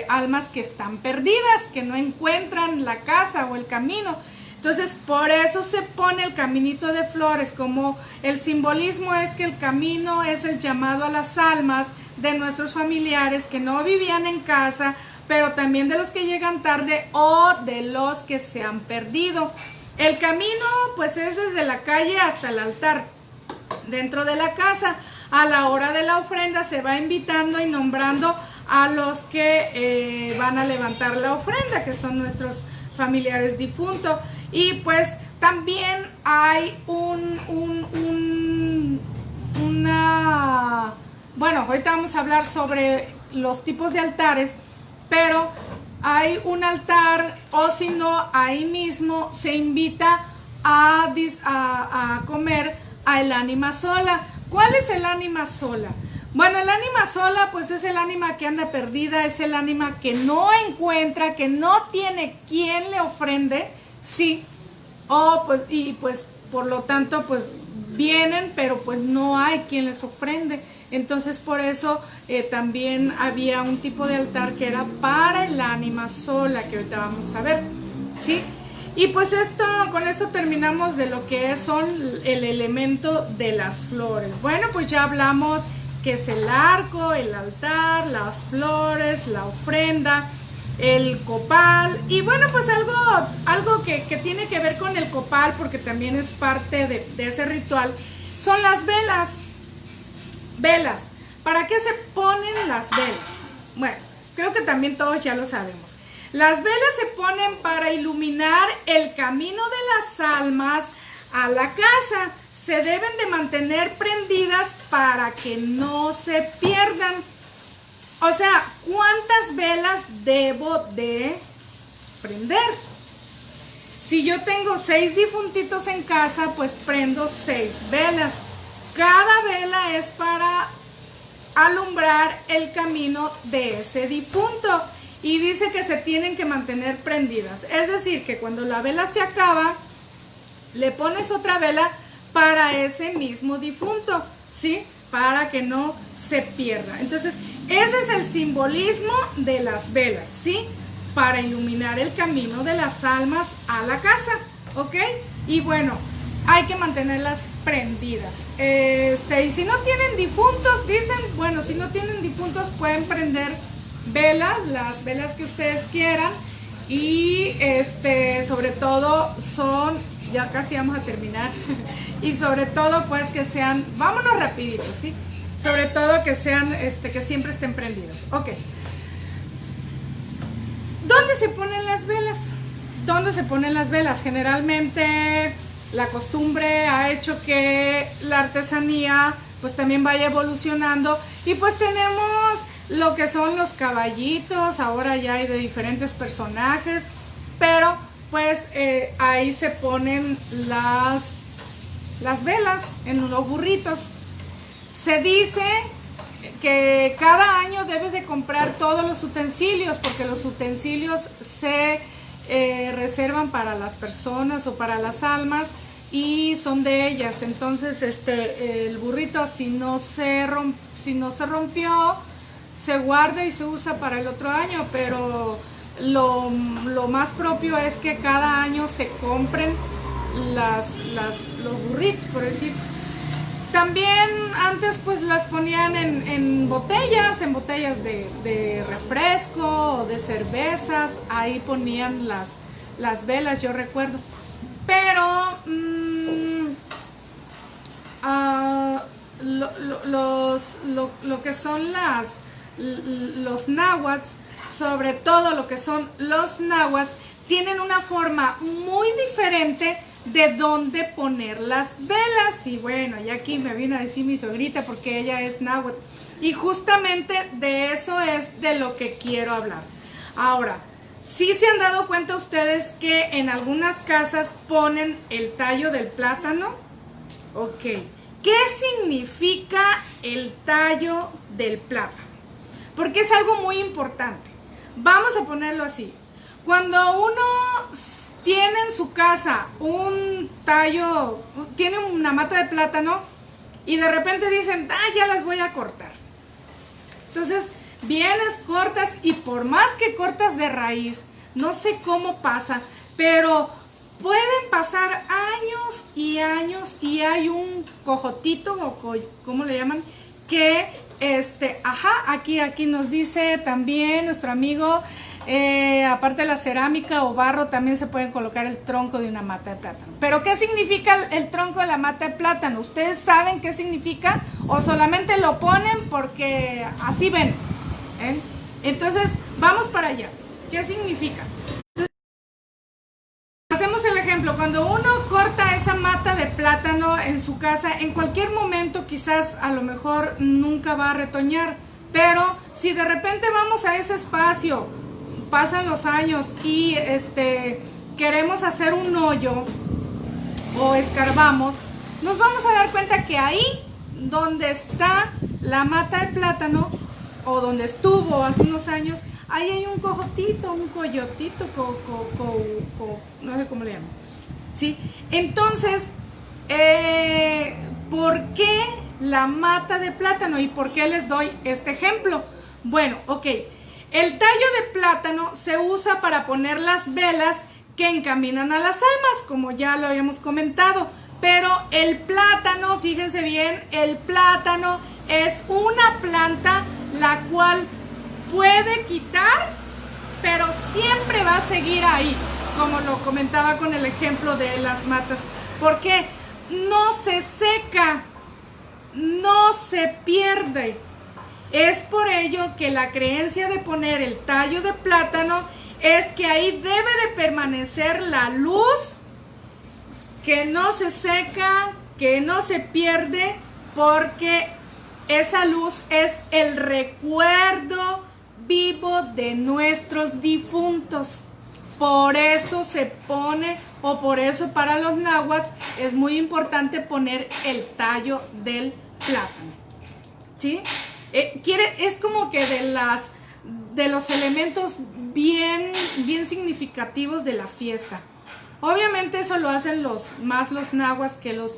almas que están perdidas, que no encuentran la casa o el camino. Entonces, por eso se pone el caminito de flores, como el simbolismo es que el camino es el llamado a las almas de nuestros familiares que no vivían en casa, pero también de los que llegan tarde o de los que se han perdido. El camino, pues, es desde la calle hasta el altar. Dentro de la casa, a la hora de la ofrenda, se va invitando y nombrando a los que van a levantar la ofrenda, que son nuestros familiares difuntos. Y pues también hay bueno, ahorita vamos a hablar sobre los tipos de altares, pero hay un altar, o si no, ahí mismo se invita a comer al ánima sola. ¿Cuál es el ánima sola? Bueno, el ánima sola pues es el ánima que anda perdida, es el ánima que no encuentra, que no tiene quien le ofrende, sí, y pues por lo tanto pues vienen, pero pues no hay quien les ofrende. Entonces por eso también había un tipo de altar que era para el ánima sola, que ahorita vamos a ver, ¿sí? Y pues con esto terminamos de lo que son el elemento de las flores. Bueno, pues ya hablamos que es el arco, el altar, las flores, la ofrenda, el copal. Y bueno, pues algo que tiene que ver con el copal, porque también es parte de ese ritual, son las velas. Velas. ¿Para qué se ponen las velas? Bueno, creo que también todos ya lo sabemos. Las velas se ponen para iluminar el camino de las almas a la casa. Se deben de mantener prendidas para que no se pierdan. O sea, ¿cuántas velas debo de prender? Si yo tengo 6 difuntitos en casa, pues prendo 6 velas. Cada vela es para alumbrar el camino de ese difunto. Y dice que se tienen que mantener prendidas. Es decir, que cuando la vela se acaba, le pones otra vela para ese mismo difunto, ¿sí? Para que no se pierda. Entonces, ese es el simbolismo de las velas, ¿sí? Para iluminar el camino de las almas a la casa, ¿ok? Y bueno, hay que mantenerlas prendidas. Y si no tienen difuntos, dicen, bueno, si no tienen difuntos pueden prender velas, las velas que ustedes quieran, y sobre todo ya casi vamos a terminar, y sobre todo pues que sean, vámonos rapidito, ¿sí? Sobre todo que sean, que siempre estén prendidas. Ok. ¿Dónde se ponen las velas? ¿Dónde se ponen las velas? Generalmente la costumbre ha hecho que la artesanía pues también vaya evolucionando, y pues tenemos lo que son los caballitos, ahora ya hay de diferentes personajes, pero pues ahí se ponen las velas en los burritos. Se dice que cada año debes de comprar todos los utensilios, porque los utensilios se reservan para las personas o para las almas y son de ellas. Entonces el burrito, si no se rompió, se guarda y se usa para el otro año, pero lo más propio es que cada año se compren los burritos, por decir. También antes pues las ponían en botellas de refresco o de cervezas, ahí ponían las velas, yo recuerdo. Pero lo que son los náhuatls, sobre todo lo que son los náhuatls, tienen una forma muy diferente de dónde poner las velas. Y bueno, ya aquí me vino a decir mi suegrita, porque ella es náhuatl, y justamente de eso es de lo que quiero hablar. Ahora, ¿sí se han dado cuenta ustedes que en algunas casas ponen el tallo del plátano? Ok, ¿qué significa el tallo del plátano? Porque es algo muy importante. Vamos a ponerlo así. Cuando uno tiene en su casa un tallo, tiene una mata de plátano, y de repente dicen, ya las voy a cortar. Entonces, vienes, cortas, y por más que cortas de raíz, no sé cómo pasa, pero pueden pasar años, y hay un cojotito, o ¿cómo le llaman? Que aquí nos dice también nuestro amigo, aparte de la cerámica o barro, también se pueden colocar el tronco de una mata de plátano. ¿Pero qué significa el tronco de la mata de plátano? ¿Ustedes saben qué significa? ¿O solamente lo ponen porque así ven? Entonces, vamos para allá. ¿Qué significa? Entonces, hacemos el ejemplo. ejemplo, cuando uno corta esa mata de plátano en su casa, en cualquier momento quizás a lo mejor nunca va a retoñar, pero si de repente vamos a ese espacio, pasan los años y queremos hacer un hoyo o escarbamos, nos vamos a dar cuenta que ahí donde está la mata de plátano o donde estuvo hace unos años, ahí hay un cojotito, un coyotito, no sé cómo le llaman, ¿sí? Entonces, ¿por qué la mata de plátano y por qué les doy este ejemplo? Bueno, ok, el tallo de plátano se usa para poner las velas que encaminan a las almas, como ya lo habíamos comentado, pero el plátano, fíjense bien, el plátano es una planta la cual puede quitar, pero siempre va a seguir ahí, como lo comentaba con el ejemplo de las matas, porque no se seca, no se pierde. Es por ello que la creencia de poner el tallo de plátano es que ahí debe de permanecer la luz, que no se seca, que no se pierde, porque esa luz es el recuerdo vivo de nuestros difuntos. Por eso se pone, o por eso para los náhuatl es muy importante poner el tallo del plátano, ¿sí? Es como que de los elementos bien significativos de la fiesta. Obviamente eso lo hacen más los náhuatl que los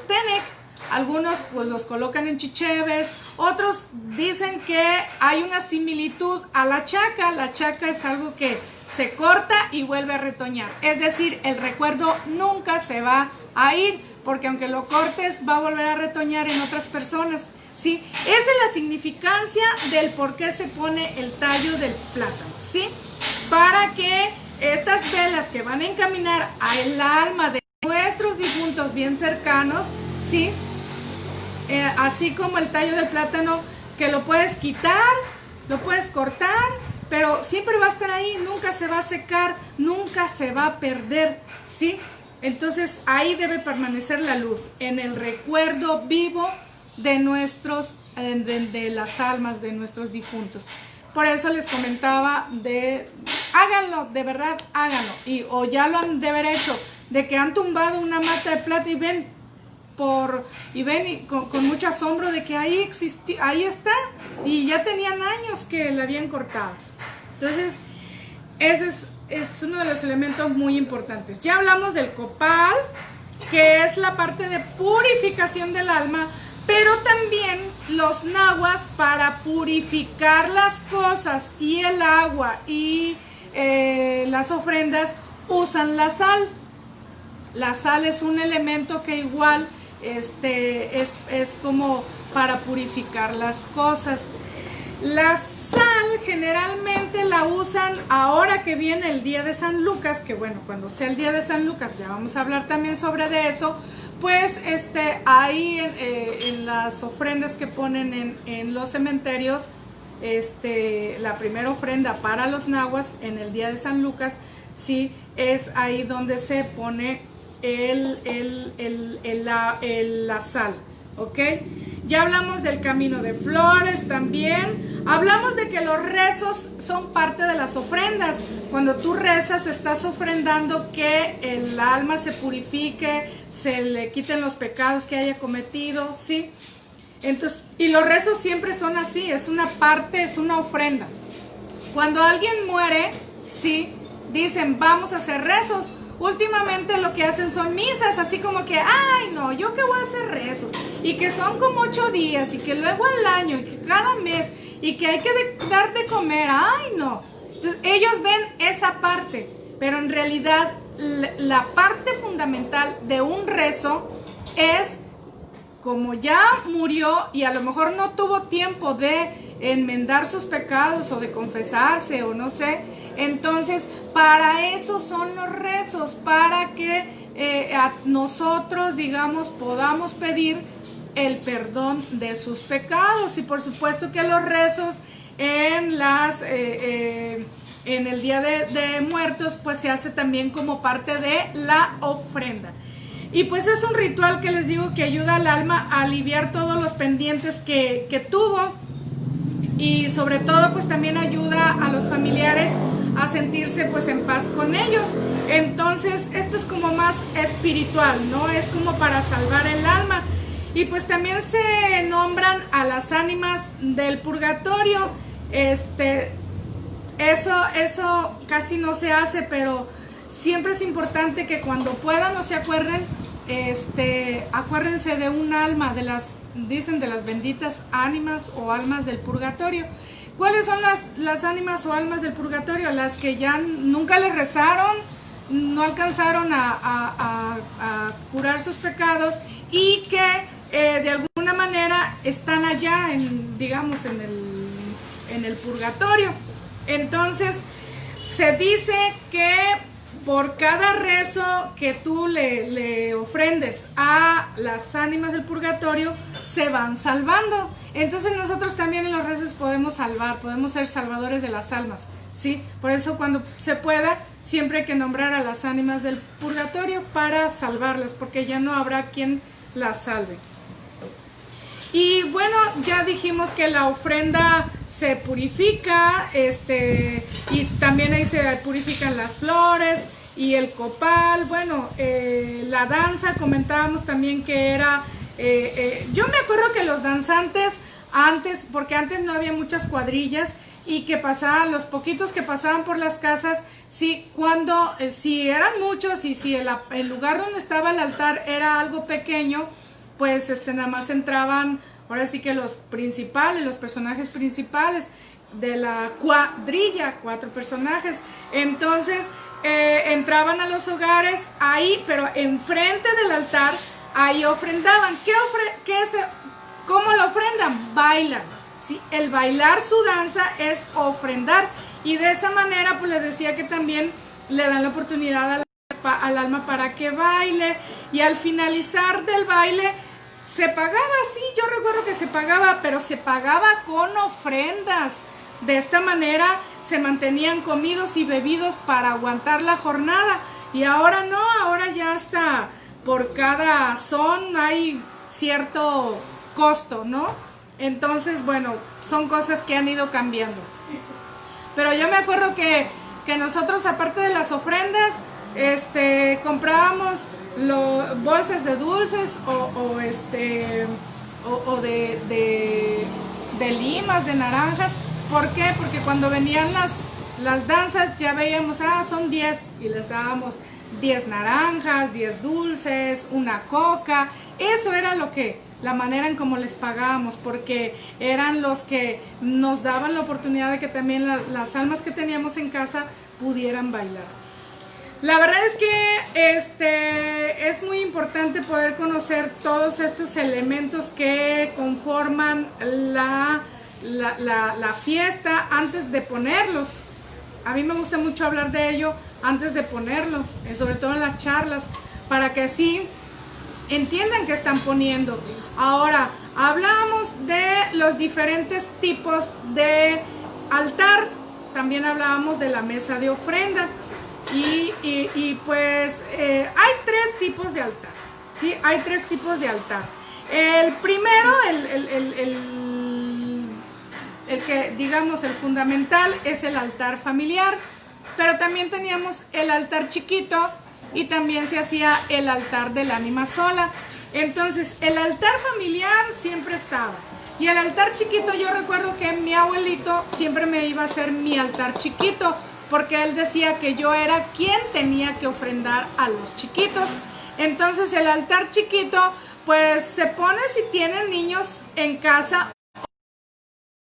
tenec. Algunos pues los colocan en chicheves, otros dicen que hay una similitud a la chaca. La chaca es algo que se corta y vuelve a retoñar, es decir, el recuerdo nunca se va a ir, porque aunque lo cortes va a volver a retoñar en otras personas, ¿sí? Esa es la significancia del por qué se pone el tallo del plátano, ¿sí? Para que estas velas que van a encaminar al alma de nuestros difuntos bien cercanos, ¿sí? Así como el tallo del plátano, que lo puedes quitar, lo puedes cortar, pero siempre va a estar ahí, nunca se va a secar, nunca se va a perder, ¿sí? Entonces ahí debe permanecer la luz, en el recuerdo vivo de de las almas de nuestros difuntos. Por eso les comentaba háganlo, de verdad, háganlo, o ya lo han de haber hecho, de que han tumbado una mata de plata y ven con mucho asombro de que ahí está, y ya tenían años que la habían cortado. Entonces, ese es uno de los elementos muy importantes. Ya hablamos del copal, que es la parte de purificación del alma, pero también los nahuas, para purificar las cosas y el agua y las ofrendas, usan la sal. La sal es un elemento que igual es como para purificar las cosas. La sal generalmente la usan ahora que viene el día de San Lucas, que bueno, cuando sea el día de San Lucas ya vamos a hablar también sobre de eso. Pues ahí en las ofrendas que ponen en los cementerios, la primera ofrenda para los nahuas en el día de San Lucas, sí, es ahí donde se pone la sal, ¿ok? Ya hablamos del camino de flores también. Hablamos de que los rezos son parte de las ofrendas. Cuando tú rezas, estás ofrendando que el alma se purifique, se le quiten los pecados que haya cometido, ¿sí? Entonces, y los rezos siempre son así, es una parte, es una ofrenda. Cuando alguien muere, ¿sí? Dicen, vamos a hacer rezos. Últimamente lo que hacen son misas, así como que, ay no, yo que voy a hacer rezos, y que son como 8 días, y que luego al año, y que cada mes, y que hay que dar de comer, ay no. Entonces ellos ven esa parte, pero en realidad la parte fundamental de un rezo es, como ya murió y a lo mejor no tuvo tiempo de enmendar sus pecados o de confesarse o no sé, entonces para eso son los rezos, para que a nosotros, digamos, podamos pedir el perdón de sus pecados. Y por supuesto que los rezos en en el Día de Muertos, pues se hace también como parte de la ofrenda. Y pues es un ritual que les digo que ayuda al alma a aliviar todos los pendientes que tuvo, y sobre todo pues también ayuda a los familiares a sentirse pues en paz con ellos. Entonces esto es como más espiritual, ¿no? Es como para salvar el alma. Y pues también se nombran a las ánimas del purgatorio. Eso casi no se hace, pero siempre es importante que cuando puedan o se acuerden, acuérdense de un alma, dicen de las benditas ánimas o almas del purgatorio. ¿Cuáles son las ánimas o almas del purgatorio? Las que ya nunca les rezaron, no alcanzaron a curar sus pecados y que de alguna manera están allá, digamos, en el purgatorio. Entonces, se dice que por cada rezo que tú le ofrendes a las ánimas del purgatorio, se van salvando. Entonces nosotros también en los rezos podemos salvar, podemos ser salvadores de las almas, ¿sí? Por eso cuando se pueda, siempre hay que nombrar a las ánimas del purgatorio para salvarlas, porque ya no habrá quien las salve. Y bueno, ya dijimos que la ofrenda se purifica, y también ahí se purifican las flores y el copal. Bueno, la danza, comentábamos también que era, yo me acuerdo que los danzantes antes, porque antes no había muchas cuadrillas, y que pasaban, los poquitos que pasaban por las casas, sí, si eran muchos y si el lugar donde estaba el altar era algo pequeño, pues nada más entraban, ahora sí que los personajes principales de la cuadrilla, 4 personajes. Entonces entraban a los hogares ahí, pero enfrente del altar, ahí ofrendaban. ¿Cómo lo ofrendan? Bailan, ¿sí? El bailar su danza es ofrendar, y de esa manera pues les decía que también le dan la oportunidad al alma para que baile, y al finalizar del baile se pagaba, sí, yo recuerdo que se pagaba, pero se pagaba con ofrendas. De esta manera se mantenían comidos y bebidos para aguantar la jornada, y ahora no, ahora ya hasta por cada son hay cierto costo, ¿no? Entonces, bueno, son cosas que han ido cambiando. Pero yo me acuerdo que nosotros, aparte de las ofrendas, comprábamos bolsas de dulces o de limas, de naranjas. ¿Por qué? Porque cuando venían las danzas ya veíamos, son 10, y les dábamos 10 naranjas, 10 dulces, una coca. Eso era la manera en cómo les pagábamos, porque eran los que nos daban la oportunidad de que también las almas que teníamos en casa pudieran bailar. La verdad es que es muy importante poder conocer todos estos elementos que conforman la fiesta antes de ponerlos. A mí me gusta mucho hablar de ello antes de ponerlos, sobre todo en las charlas, para que así entiendan qué están poniendo. Ahora, hablamos de los diferentes tipos de altar, también hablábamos de la mesa de ofrenda, y pues hay 3 tipos de altar, ¿sí? Hay 3 tipos de altar. El primero, el que digamos el fundamental, es el altar familiar, pero también teníamos el altar chiquito, y también se hacía el altar del ánima sola. Entonces el altar familiar siempre estaba, y el altar chiquito, yo recuerdo que mi abuelito siempre me iba a hacer mi altar chiquito, porque él decía que yo era quien tenía que ofrendar a los chiquitos. Entonces el altar chiquito pues se pone si tienen niños en casa,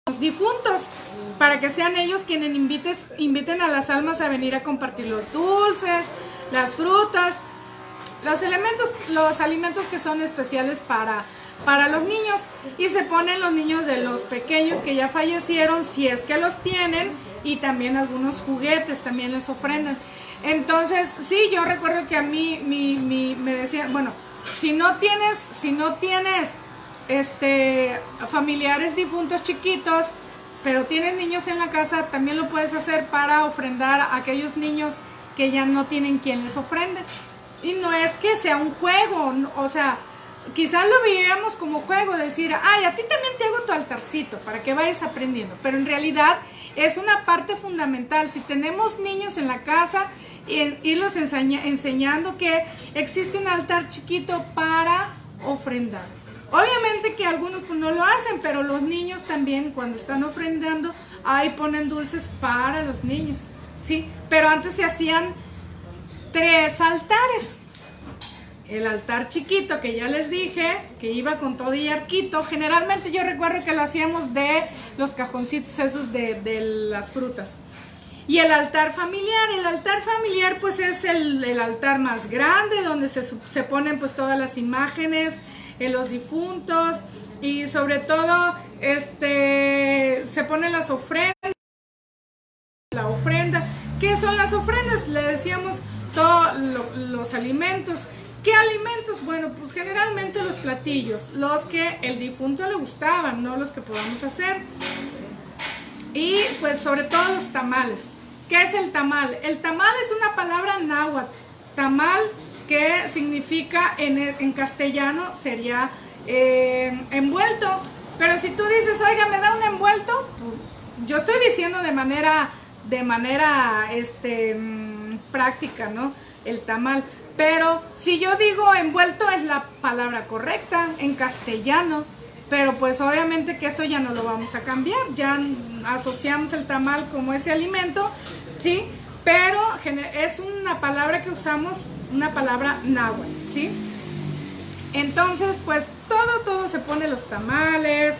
los difuntos, para que sean ellos quienes inviten a las almas a venir a compartir los dulces, las frutas, los alimentos que son especiales para los niños, y se ponen los niños de los pequeños que ya fallecieron, si es que los tienen, y también algunos juguetes también les ofrendan. Entonces, sí, yo recuerdo que a mí me decían, bueno, si no tienes familiares difuntos chiquitos, pero tienen niños en la casa, también lo puedes hacer para ofrendar a aquellos niños que ya no tienen quien les ofrende. Y no es que sea un juego, o sea, quizás lo veíamos como juego, decir, ay, a ti también te hago tu altarcito para que vayas aprendiendo, pero en realidad es una parte fundamental. Si tenemos niños en la casa, irlos enseñando que existe un altar chiquito para ofrendar. Obviamente que algunos pues, no lo hacen, pero los niños también cuando están ofrendando, ahí ponen dulces para los niños, ¿sí? Pero antes se hacían 3 altares. El altar chiquito que ya les dije, que iba con todo y arquito. Generalmente yo recuerdo que lo hacíamos de los cajoncitos esos de las frutas. Y el altar familiar pues es el altar más grande, donde se ponen pues todas las imágenes, los difuntos, y sobre todo se ponen las ofrendas. La ofrenda, ¿qué son las ofrendas? Le decíamos todos los alimentos. ¿Qué alimentos? Bueno, pues generalmente los platillos, los que el difunto le gustaban, no los que podamos hacer. Y pues sobre todo los tamales. ¿Qué es el tamal? El tamal es una palabra náhuatl. Tamal, que significa en castellano sería envuelto. Pero si tú dices, oiga, ¿me da un envuelto? Yo estoy diciendo de manera práctica, ¿no? El tamal. Pero si yo digo envuelto es la palabra correcta en castellano, pero pues obviamente que esto ya no lo vamos a cambiar, ya asociamos el tamal como ese alimento, ¿sí? Pero es una palabra que usamos, una palabra náhuatl, ¿sí? Entonces pues todo se pone los tamales,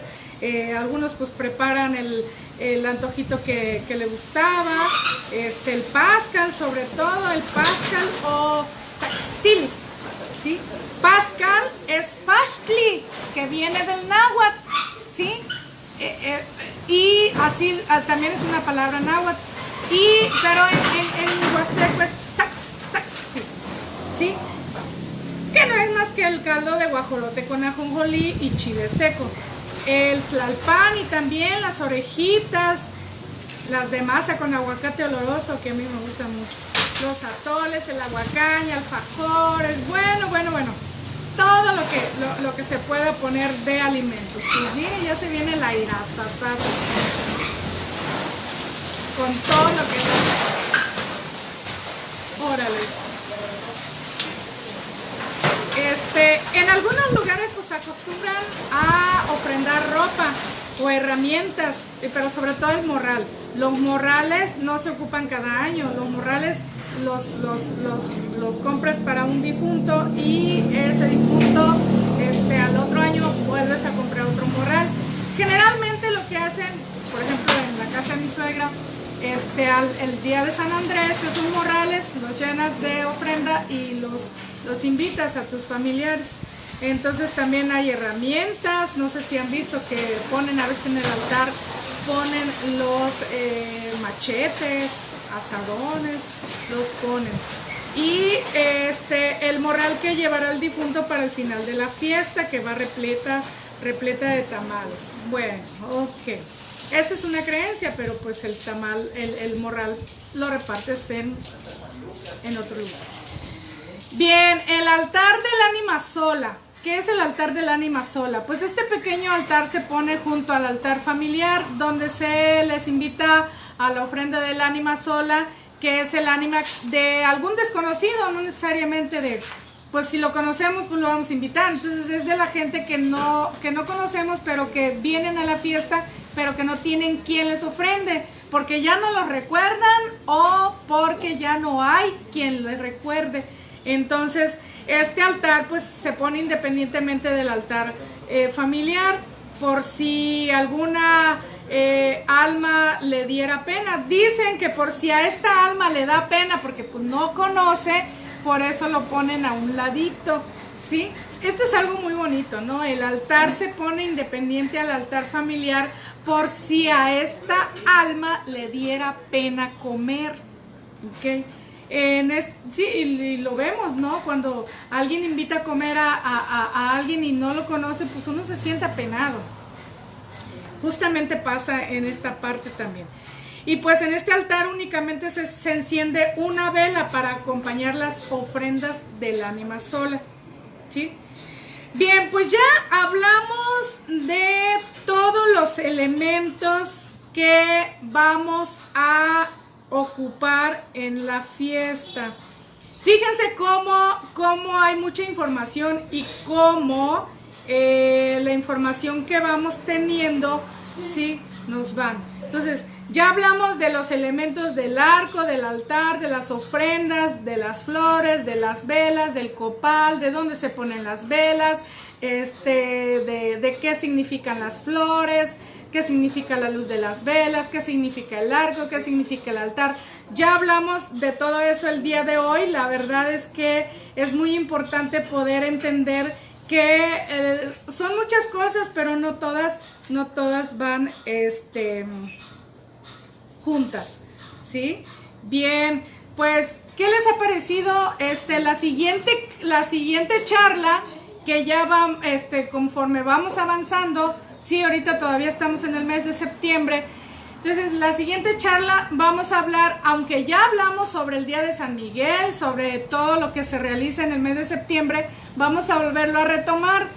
algunos pues preparan el antojito que le gustaba, el pascal, sobre todo el pascal o Taxtil, ¿sí? Pascal es Pashtli, que viene del náhuatl, ¿sí? Y así también es una palabra náhuatl, pero en huasteco es Taxtil, ¿sí? Que no es más que el caldo de guajolote con ajonjolí y chile seco. El tlalpan y también las orejitas, las de masa con aguacate oloroso, que a mí me gustan mucho. Los atoles, el aguacaña, alfajores, bueno. Todo lo que se pueda poner de alimentos. Pues miren, ya se viene la iraza, con todo lo que... Órale. En algunos lugares pues acostumbran a ofrendar ropa o herramientas, pero sobre todo el morral. Los morrales no se ocupan cada año, los morrales los compras para un difunto y ese difunto al otro año vuelves a comprar otro morral. Generalmente lo que hacen, por ejemplo en la casa de mi suegra, el día de San Andrés, esos morrales los llenas de ofrenda y los invitas a tus familiares. Entonces también hay herramientas, no sé si han visto que ponen a veces en el altar, ponen los machetes, asadones, los ponen. Y el morral que llevará el difunto para el final de la fiesta, que va repleta de tamales. Bueno, ok. Esa es una creencia, pero pues el tamal, el morral lo repartes en otro lugar. Bien, el altar del ánima sola. ¿Qué es el altar del ánima sola? Pues este pequeño altar se pone junto al altar familiar, donde se les invita a la ofrenda del ánima sola, que es el ánima de algún desconocido, no necesariamente de, pues si lo conocemos, pues lo vamos a invitar. Entonces es de la gente que no conocemos, pero que vienen a la fiesta, pero que no tienen quien les ofrende, porque ya no los recuerdan o porque ya no hay quien les recuerde. Entonces este altar pues se pone independientemente del altar familiar, por si alguna alma le diera pena. Dicen que por si a esta alma le da pena porque pues no conoce, por eso lo ponen a un ladito, ¿sí? Esto es algo muy bonito, ¿no? El altar se pone independiente al altar familiar por si a esta alma le diera pena comer, ¿ok? Sí, y lo vemos, ¿no? Cuando alguien invita a comer a alguien y no lo conoce, pues uno se siente apenado. justamente pasa en esta parte también. Y pues en este altar únicamente se enciende una vela para acompañar las ofrendas de la ánima sola, ¿sí? Bien, pues ya hablamos de todos los elementos que vamos a ocupar en la fiesta. Fíjense cómo hay mucha información y cómo la información que vamos teniendo, sí, nos van. Entonces, ya hablamos de los elementos del arco, del altar, de las ofrendas, de las flores, de las velas, del copal, de dónde se ponen las velas, de qué significan las flores, qué significa la luz de las velas, qué significa el arco, qué significa el altar. Ya hablamos de todo eso el día de hoy. La verdad es que es muy importante poder entender que son muchas cosas, pero no todas van juntas, ¿sí? Bien, pues, ¿qué les ha parecido la siguiente charla? Que ya va, conforme vamos avanzando, sí, ahorita todavía estamos en el mes de septiembre. Entonces, la siguiente charla vamos a hablar, aunque ya hablamos sobre el Día de San Miguel, sobre todo lo que se realiza en el mes de septiembre, vamos a volverlo a retomar,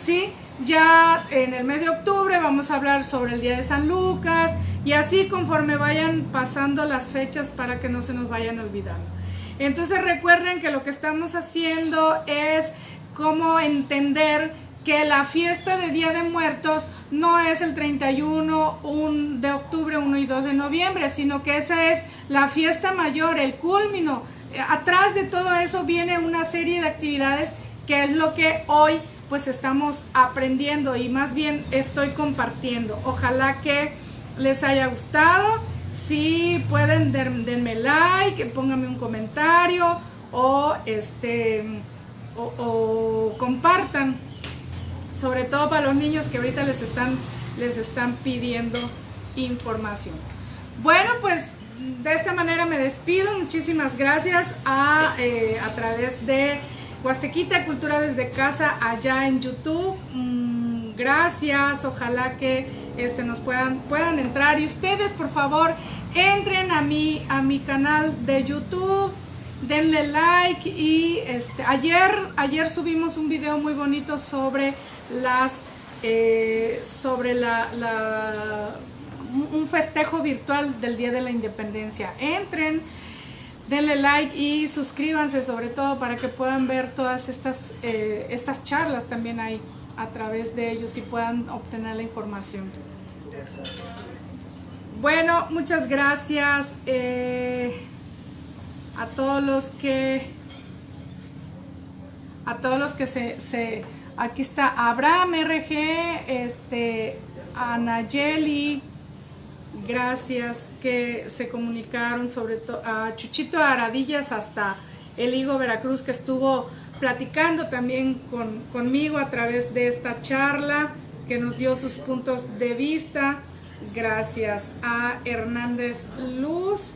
¿sí? Ya en el mes de octubre vamos a hablar sobre el Día de San Lucas, y así conforme vayan pasando las fechas para que no se nos vayan olvidando. Entonces recuerden que lo que estamos haciendo es cómo entender que la fiesta de Día de Muertos no es el 31 de octubre, 1 y 2 de noviembre, sino que esa es la fiesta mayor, el culmino. Atrás de todo eso viene una serie de actividades que es lo que hoy pues estamos aprendiendo y más bien estoy compartiendo. Ojalá que les haya gustado. Si pueden, denme like, pónganme un comentario o compartan, sobre todo para los niños que ahorita les están pidiendo información. Bueno, pues de esta manera me despido. Muchísimas gracias a través de Huastequita Cultura desde Casa allá en YouTube. Gracias, ojalá que nos puedan entrar, y ustedes por favor entren a mi canal de YouTube, denle like. Y ayer subimos un video muy bonito sobre un festejo virtual del Día de la Independencia. Entren, denle like y suscríbanse, sobre todo para que puedan ver todas estas charlas también ahí a través de ellos y puedan obtener la información. Bueno, muchas gracias a todos los que aquí está Abraham RG, Anayeli, gracias, que se comunicaron, sobre todo a Chuchito Aradillas hasta El Higo, Veracruz, que estuvo platicando también conmigo a través de esta charla, que nos dio sus puntos de vista. Gracias a Hernández Luz.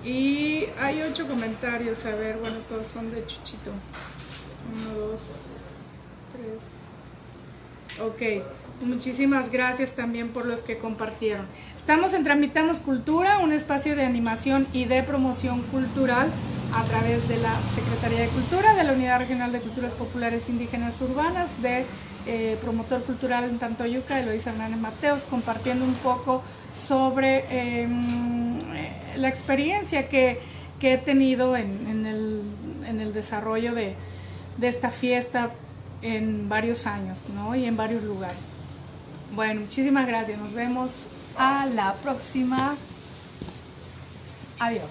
Y hay 8 comentarios, a ver, bueno, todos son de Chuchito. 1, 2, 3. Ok, muchísimas gracias también por los que compartieron. Estamos en Tramitamos Cultura, un espacio de animación y de promoción cultural a través de la Secretaría de Cultura, de la Unidad Regional de Culturas Populares Indígenas Urbanas, de promotor cultural en Tantoyuca, Eloísa Hernández Mateos, compartiendo un poco sobre la experiencia que he tenido en el desarrollo de esta fiesta en varios años, ¿no? Y en varios lugares. Bueno, muchísimas gracias. Nos vemos a la próxima. Adiós.